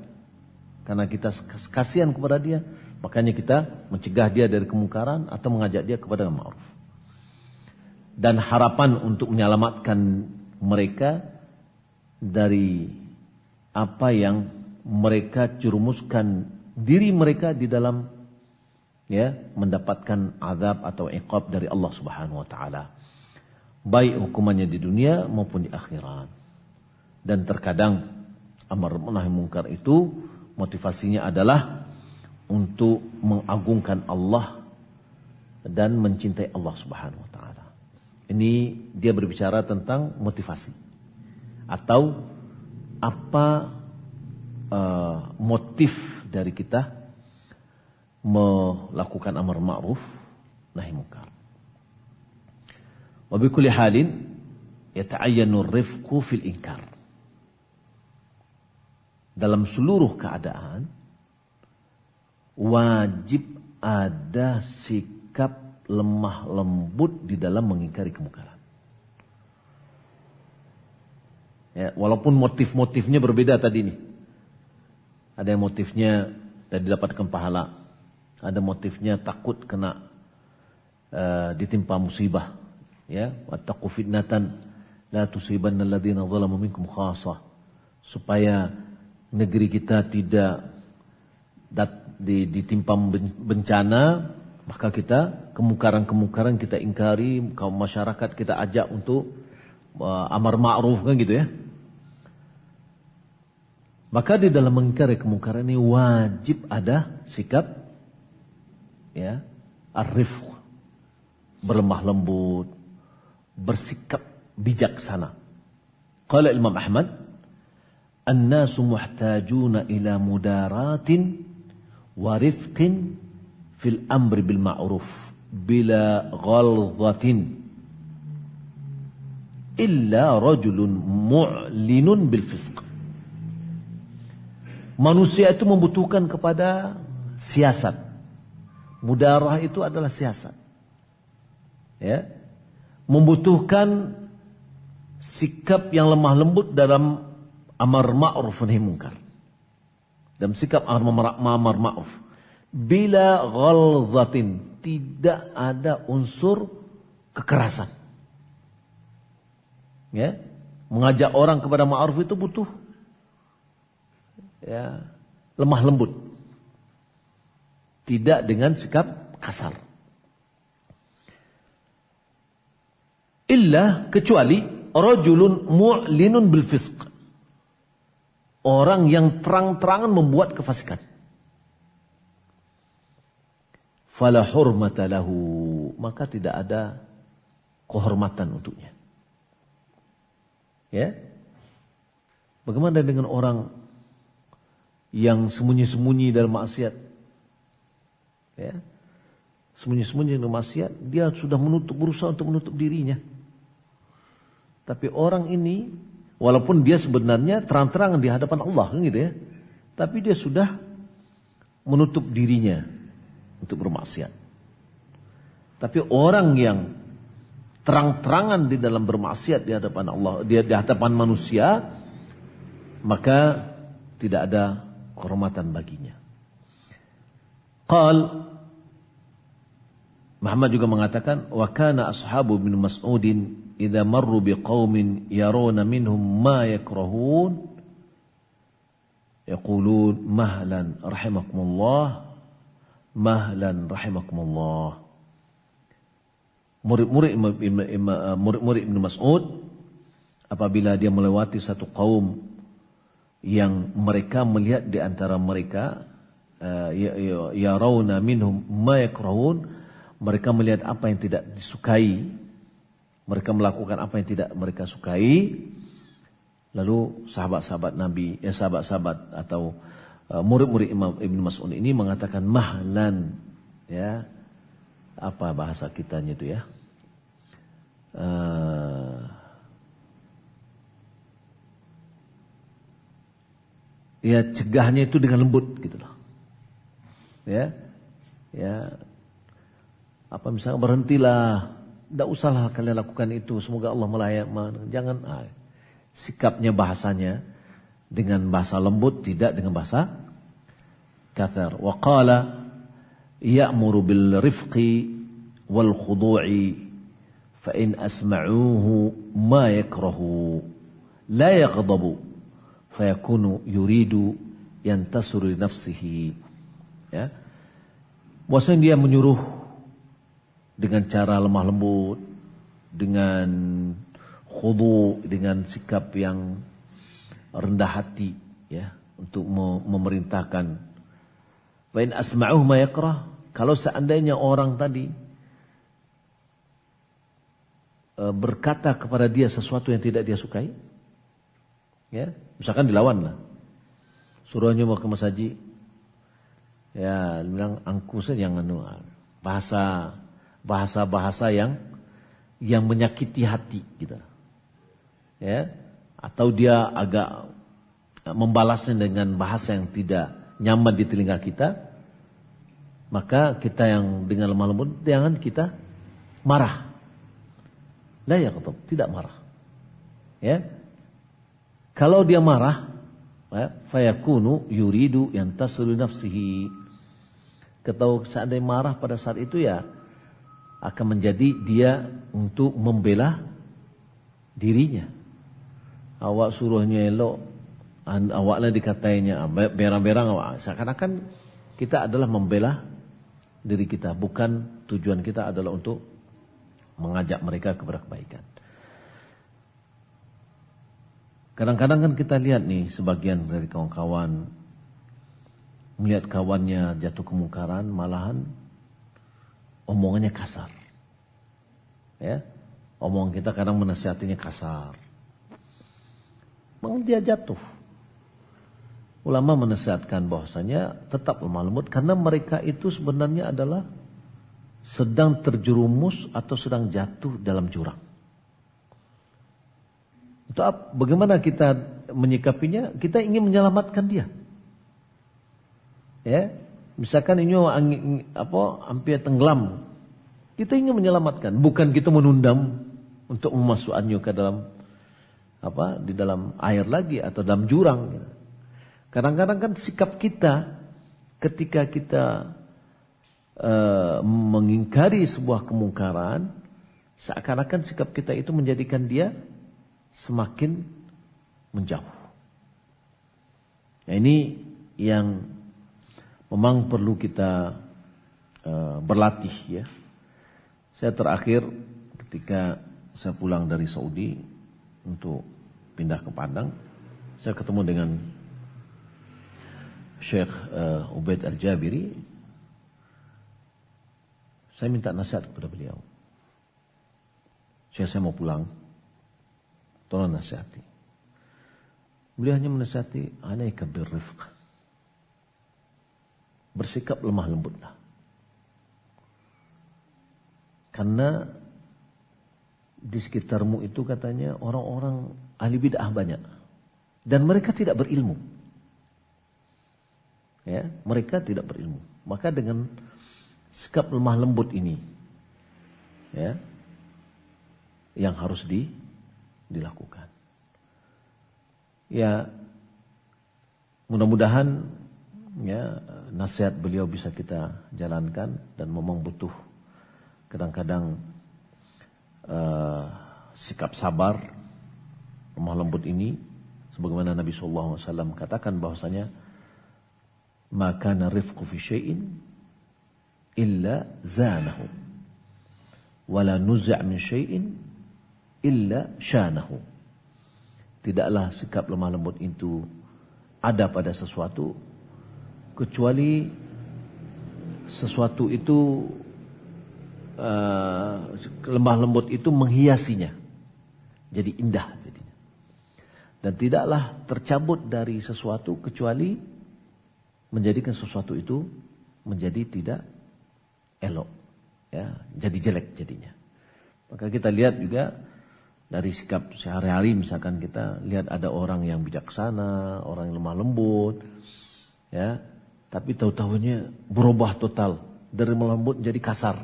[SPEAKER 1] Karena kita kasihan kepada dia, makanya kita mencegah dia dari kemungkaran atau mengajak dia kepada yang ma'ruf. Dan harapan untuk menyelamatkan mereka dari apa yang mereka jerumuskan diri mereka di dalam, ya, mendapatkan azab atau iqab dari Allah Subhanahu wa taala. Baik hukumannya di dunia maupun di akhirat. Dan terkadang amar nahi munkar itu motivasinya adalah untuk mengagungkan Allah dan mencintai Allah Subhanahu wa taala. Ini dia berbicara tentang motivasi atau apa motif dari kita melakukan amar ma'ruf nahi munkar. Wa bi kulli halin yata'ayyanu ar-rifqu fil inkar. Dalam seluruh keadaan wajib ada sikap lemah lembut di dalam mengingkari kemungkaran. Ya, walaupun motif-motifnya berbeda tadi nih. Ada yang motifnya dan didapatkan pahala. Ada motifnya takut kena ditimpa musibah, ya, wattaqu fitnatan la tusibanna alladziina zalamu minkum khassah, supaya negeri kita tidak ditimpa bencana, maka kita kemungkaran kita ingkari, kaum masyarakat kita ajak untuk amar ma'ruf, kan gitu ya. Maka di dalam mengingkari kemungkaran ini wajib ada sikap, ya, ar-rifq, berlemah lembut, bersikap bijaksana. Qala Imam Ahmad, an-nasu muhtajuna ila mudaratin wa rifqin fil amri bil ma'ruf bila ghalzatin illa rajulun mu'linun bil fisq. Manusia itu membutuhkan kepada siasat. Mudarah itu adalah siasat, ya, membutuhkan sikap yang lemah lembut dalam amar ma'ruf nahi munkar, dalam sikap amar ma'ruf bila ghalzatin, tidak ada unsur kekerasan, ya. Mengajak orang kepada ma'ruf itu butuh, ya, lemah lembut, tidak dengan sikap kasar. Illa, kecuali rajulun mu'linun bil fisq, orang yang terang-terangan membuat kefasikan. Fala hurmata lahu, maka tidak ada kehormatan untuknya. Ya. Bagaimana dengan orang yang sembunyi-sembunyi dalam maksiat? Ya. Sembunyi-sembunyi dalam maksiat, dia sudah berusaha untuk menutup dirinya. Tapi orang ini, walaupun dia sebenarnya terang-terangan di hadapan Allah, kan gitu ya, tapi dia sudah menutup dirinya untuk bermaksiat. Tapi orang yang terang-terangan di dalam bermaksiat di hadapan Allah, di hadapan manusia, maka tidak ada kehormatan baginya. Qal, Muhammad juga mengatakan, wa kana ashabu bin Mas'udin idza marru biqaumin yarawna minhum ma yakrahun yaqulun mahlan rahimakumullah, mahlan rahimakumullah. Murid-murid Ibnu Mas'ud apabila dia melewati satu kaum yang mereka melihat di antara mereka yarawna minhum ma yakrahun, mereka melihat apa yang tidak disukai, mereka melakukan apa yang tidak mereka sukai, lalu sahabat-sahabat Nabi, sahabat-sahabat atau murid-murid Imam Ibnu Mas'ud ini mengatakan mahlan, ya, apa bahasa kitanya itu ya, ya cegahnya itu dengan lembut gitu loh, ya, ya, apa misalnya berhentilah, tidak usahlah kalian lakukan itu, semoga Allah melayak, jangan, sikapnya bahasanya dengan bahasa lembut, tidak dengan bahasa kathar. Wa qala ya'muru bil rifqi wal khudu'i fa in asma'uhu ma yakrahu la yaghdabu fayakunu yuridu yantasuru li nafsihi, ya. Bahwasanya dia menyuruh dengan cara lemah lembut, dengan khudu, dengan sikap yang rendah hati, ya, untuk memerintahkan. Wa in asma'uhu ma yakrah, kalau seandainya orang tadi berkata kepada dia sesuatu yang tidak dia sukai, ya, misalkan dilawan lah, suruhnya mau ke masjid, ya, bilang angku saja jangan, bahasa yang menyakiti hati gitu, ya, atau dia agak membalasnya dengan bahasa yang tidak nyaman di telinga kita, maka kita yang dengan lemah lembut jangan kita marah, la yaghdab, tidak marah, ya. Kalau dia marah, Fayakunu yuridu yantasiru nafsihi. Ketahu seandainya marah pada saat itu ya akan menjadi dia untuk membela dirinya. Awak suruhnya elok, awaklah dikatainya berang-berang awak. Seakan-akan kita adalah membela diri kita, bukan tujuan kita adalah untuk mengajak mereka kepada kebaikan. Kadang-kadang kan kita lihat nih sebagian dari kawan-kawan melihat kawannya jatuh kemungkaran, malahan omongannya kasar. Ya, omongan kita kadang menasihatinya kasar. Memang dia jatuh. Ulama menasihatkan bahwasanya tetap lemah lembut karena mereka itu sebenarnya adalah sedang terjerumus atau sedang jatuh dalam jurang. Bagaimana kita menyikapinya? Kita ingin menyelamatkan dia. Ya, misalkan ini hampir tenggelam, kita ingin menyelamatkan, bukan kita menundam untuk memasukkannya ke dalam di dalam air lagi atau dalam jurang. Kadang-kadang kan sikap kita ketika kita mengingkari sebuah kemungkaran, seakan-akan sikap kita itu menjadikan dia semakin menjauh. Nah, ini yang memang perlu kita berlatih ya. Saya terakhir ketika saya pulang dari Saudi untuk pindah ke Padang, saya ketemu dengan Syekh Ubaid Al-Jabiri. Saya minta nasihat kepada beliau. Syekh, saya mau pulang, tolong nasihati. Beliau hanya menasihati, alaika birrifq. Bersikap lemah lembutlah. Karena di sekitarmu itu katanya orang-orang ahli bid'ah banyak. Dan mereka tidak berilmu. Ya, mereka tidak berilmu. Maka dengan sikap lemah lembut ini, ya, yang harus dilakukan. Ya, mudah-mudahan ya nasihat beliau bisa kita jalankan, dan memang butuh kadang-kadang sikap sabar, lemah lembut ini, sebagaimana Nabi SAW katakan bahwasanya maka rifqu fi syai'in illa zanahu wala nuz'a min syai'in illa syanahu. Tidaklah sikap lemah lembut itu ada pada sesuatu kecuali sesuatu itu lemah lembut itu menghiasinya jadi indah jadinya. Dan tidaklah tercabut dari sesuatu kecuali menjadikan sesuatu itu menjadi tidak elok, ya, jadi jelek jadinya. Maka kita lihat juga dari sikap sehari-hari, misalkan kita lihat ada orang yang bijaksana, orang yang lemah lembut, ya, tapi tahu-tahunya berubah total dari lemah lembut jadi kasar.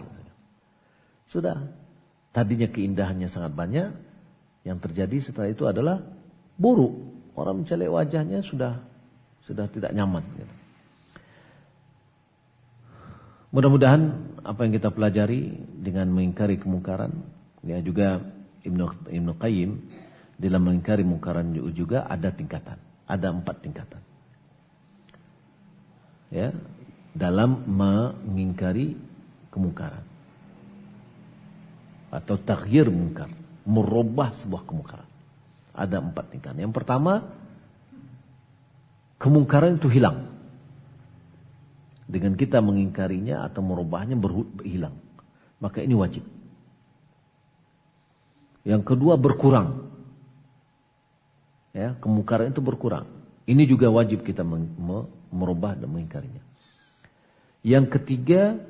[SPEAKER 1] Sudah, tadinya keindahannya sangat banyak, yang terjadi setelah itu adalah buruk. Orang mencari wajahnya sudah tidak nyaman. Gitu. Mudah-mudahan apa yang kita pelajari dengan mengingkari kemungkaran, ya, juga Ibnu Qayyim dalam mengingkari mungkaran juga ada tingkatan, ada 4 tingkatan. Ya, dalam mengingkari kemungkaran atau taghyir mungkar, merubah sebuah kemungkaran. Ada 4 tingkatan. Yang pertama, kemungkaran itu hilang. Dengan kita mengingkarinya atau merubahnya hilang. Maka ini wajib. Yang kedua, berkurang. Ya, kemungkaran itu berkurang. Ini juga wajib kita merubah dan mengingkarinya. Yang ketiga,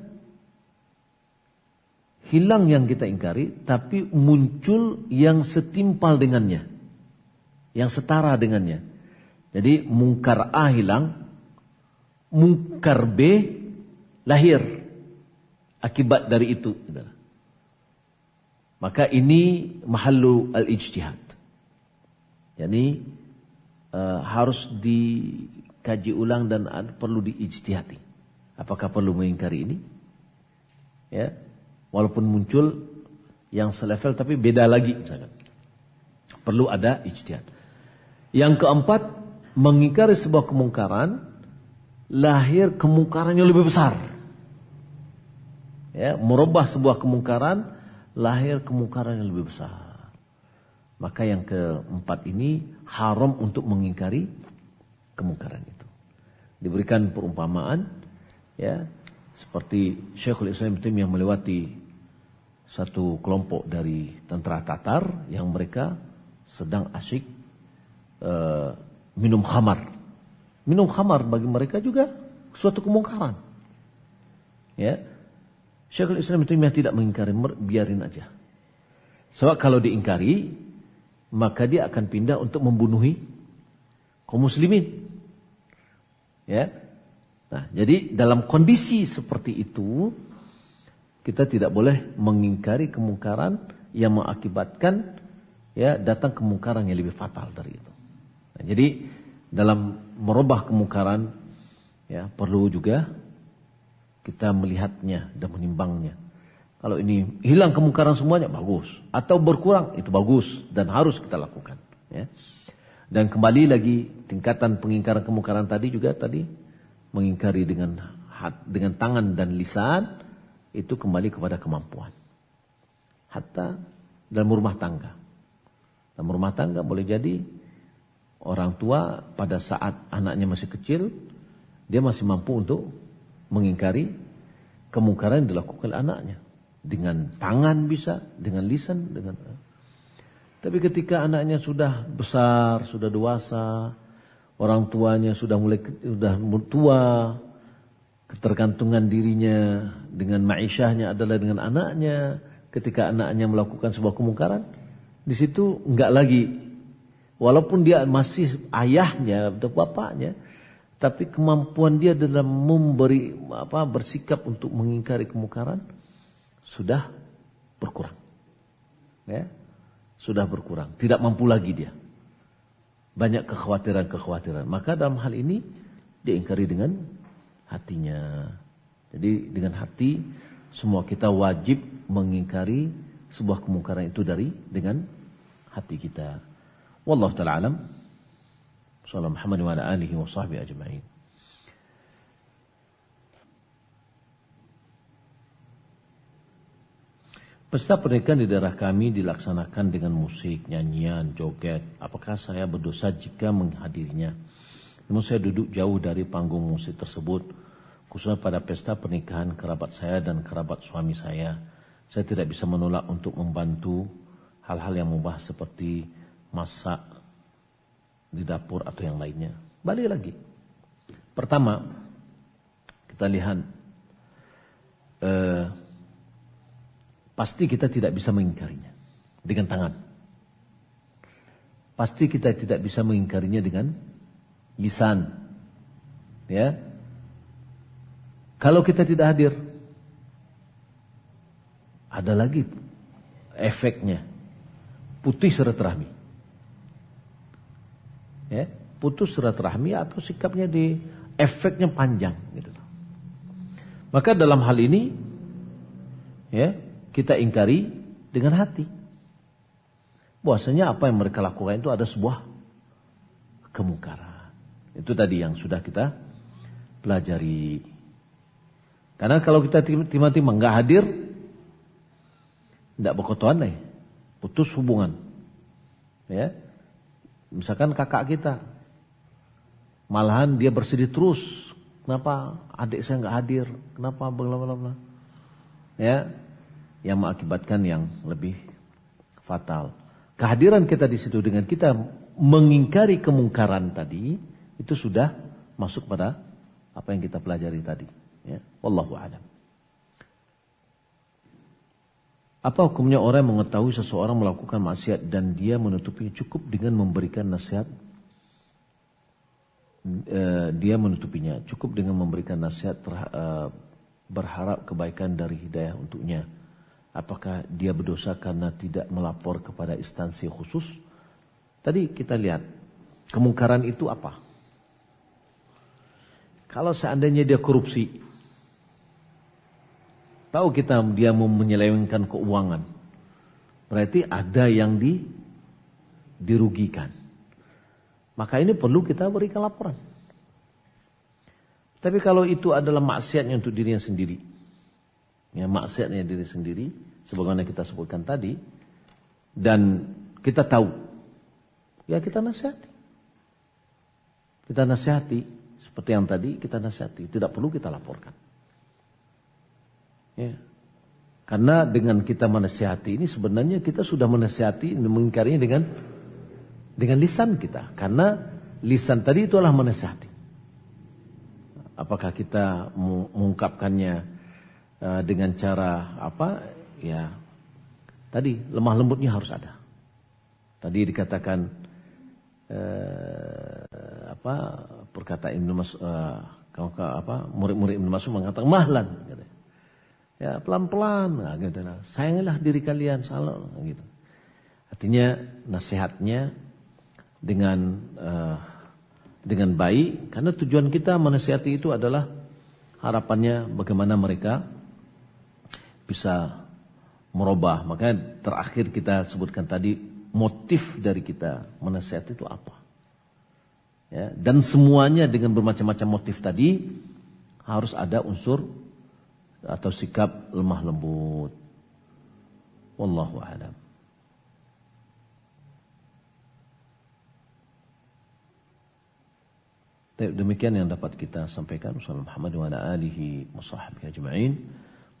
[SPEAKER 1] hilang yang kita ingkari, tapi muncul yang setimpal dengannya, yang setara dengannya. Jadi mungkar A hilang, mungkar B lahir akibat dari itu. Maka ini mahallu al-ijtihad. Yani harus dikaji ulang dan perlu diijtihadi. Apakah perlu mengingkari ini? Ya, walaupun muncul yang selevel tapi beda lagi misalkan. Perlu ada ijtihad. Yang keempat, mengingkari sebuah kemungkaran, lahir kemungkaran yang lebih besar. Ya, merubah sebuah kemungkaran, lahir kemungkaran yang lebih besar. Maka yang keempat ini haram untuk mengingkari kemungkaran itu. Diberikan perumpamaan, ya, seperti Syekhul Islam Ibnu Taimiyah melewati satu kelompok dari tentara Tatar yang mereka sedang asyik minum khamar. Minum khamar bagi mereka juga suatu kemungkaran. Ya, Syekhul Islam Ibnu Taimiyah tidak mengingkari, biarin aja. Sebab kalau diingkari, maka dia akan pindah untuk membunuhi kaum muslimin. Ya. Nah, jadi dalam kondisi seperti itu, kita tidak boleh mengingkari kemungkaran yang mengakibatkan ya datang kemungkaran yang lebih fatal dari itu. Nah, jadi dalam merubah kemungkaran ya perlu juga kita melihatnya dan menimbangnya. Kalau ini hilang kemungkaran semuanya bagus, atau berkurang itu bagus dan harus kita lakukan. Ya. Dan kembali lagi tingkatan pengingkaran kemungkaran tadi juga mengingkari dengan tangan dan lisan. Itu kembali kepada kemampuan. Hatta dalam rumah tangga. Dalam rumah tangga boleh jadi orang tua pada saat anaknya masih kecil, dia masih mampu untuk mengingkari kemungkaran yang dilakukan oleh anaknya. Dengan tangan bisa, dengan lisan, Tapi ketika anaknya sudah besar, sudah dewasa, orang tuanya sudah tua, ketergantungan dirinya dengan ma'isyahnya adalah dengan anaknya. Ketika anaknya melakukan sebuah kemungkaran, di situ enggak lagi, walaupun dia masih ayahnya atau bapaknya, tapi kemampuan dia dalam bersikap untuk mengingkari kemungkaran sudah berkurang. Ya, sudah berkurang, tidak mampu lagi dia. Banyak kekhawatiran. Maka dalam hal ini dia ingkari dengan hatinya. Jadi dengan hati semua kita wajib mengingkari sebuah kemungkaran itu dengan hati kita. Wallahu ta'ala alam. Sallallahu Muhammad wa ala alihi wa sahbihi ajma'in. Pesta pernikahan di daerah kami dilaksanakan dengan musik, nyanyian, joget. Apakah saya berdosa jika menghadirinya? Namun saya duduk jauh dari panggung musik tersebut, khususnya pada pesta pernikahan kerabat saya dan kerabat suami saya. Saya tidak bisa menolak untuk membantu hal-hal yang mubah seperti masak di dapur atau yang lainnya. Balik lagi. Pertama, kita lihat pasti kita tidak bisa mengingkarinya dengan tangan. Pasti kita tidak bisa mengingkarinya dengan lisan. Ya. Kalau kita tidak hadir, ada lagi efeknya. Putus silaturahmi. Ya, putus silaturahmi atau sikapnya efeknya panjang gitu. Maka dalam hal ini ya, kita ingkari dengan hati. Bahwasanya apa yang mereka lakukan itu ada sebuah kemungkaran. Itu tadi yang sudah kita pelajari. Karena kalau kita tiba-tiba nggak hadir, tidak berkotoan nih, putus hubungan. Ya, misalkan kakak kita, malahan dia bersedih terus. Kenapa adik saya nggak hadir? Kenapa bla. Ya, yang mengakibatkan yang lebih fatal. Kehadiran kita di situ dengan kita mengingkari kemungkaran tadi, itu sudah masuk pada apa yang kita pelajari tadi. Ya, wallahu a'lam. Apa hukumnya orang yang mengetahui seseorang melakukan maksiat dan dia menutupinya cukup dengan memberikan nasihat? Dia menutupinya cukup dengan memberikan nasihat berharap kebaikan dari hidayah untuknya. Apakah dia berdosa karena tidak melapor kepada instansi khusus? Tadi kita lihat Kemungkaran itu apa? Kalau seandainya dia korupsi, tahu kita dia mau menyelewengkan keuangan, berarti ada yang dirugikan. Maka ini perlu kita berikan laporan. Tapi kalau itu adalah maksiatnya untuk dirinya sendiri, ya maksiatnya diri sendiri, sebagaimana kita sebutkan tadi, dan kita tahu, ya kita nasihati. Kita nasihati, seperti yang tadi kita nasihati, tidak perlu kita laporkan. Ya. Karena dengan kita menasihati ini sebenarnya kita sudah menasihati, mengingkarinya dengan lisan kita. Karena lisan tadi itu adalah menasihati. Apakah kita mengungkapkannya dengan cara apa? Ya, tadi lemah lembutnya harus ada. Tadi dikatakan perkataan Ibnu Mas'ud, murid-murid Ibnu Mas'ud mengatakan mahlan, gitu. Ya pelan-pelan, nah, gitu. Sayangilah diri kalian, salah, gitu. Artinya nasihatnya dengan baik, karena tujuan kita menasihati itu adalah harapannya bagaimana mereka bisa merubah. Makanya terakhir kita sebutkan tadi motif dari kita menasihati itu apa? Ya, dan semuanya dengan bermacam-macam motif tadi harus ada unsur atau sikap lemah lembut. Wallahu a'lam. Demikian yang dapat kita sampaikan.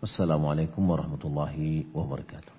[SPEAKER 1] Wassalamualaikum warahmatullahi wabarakatuh.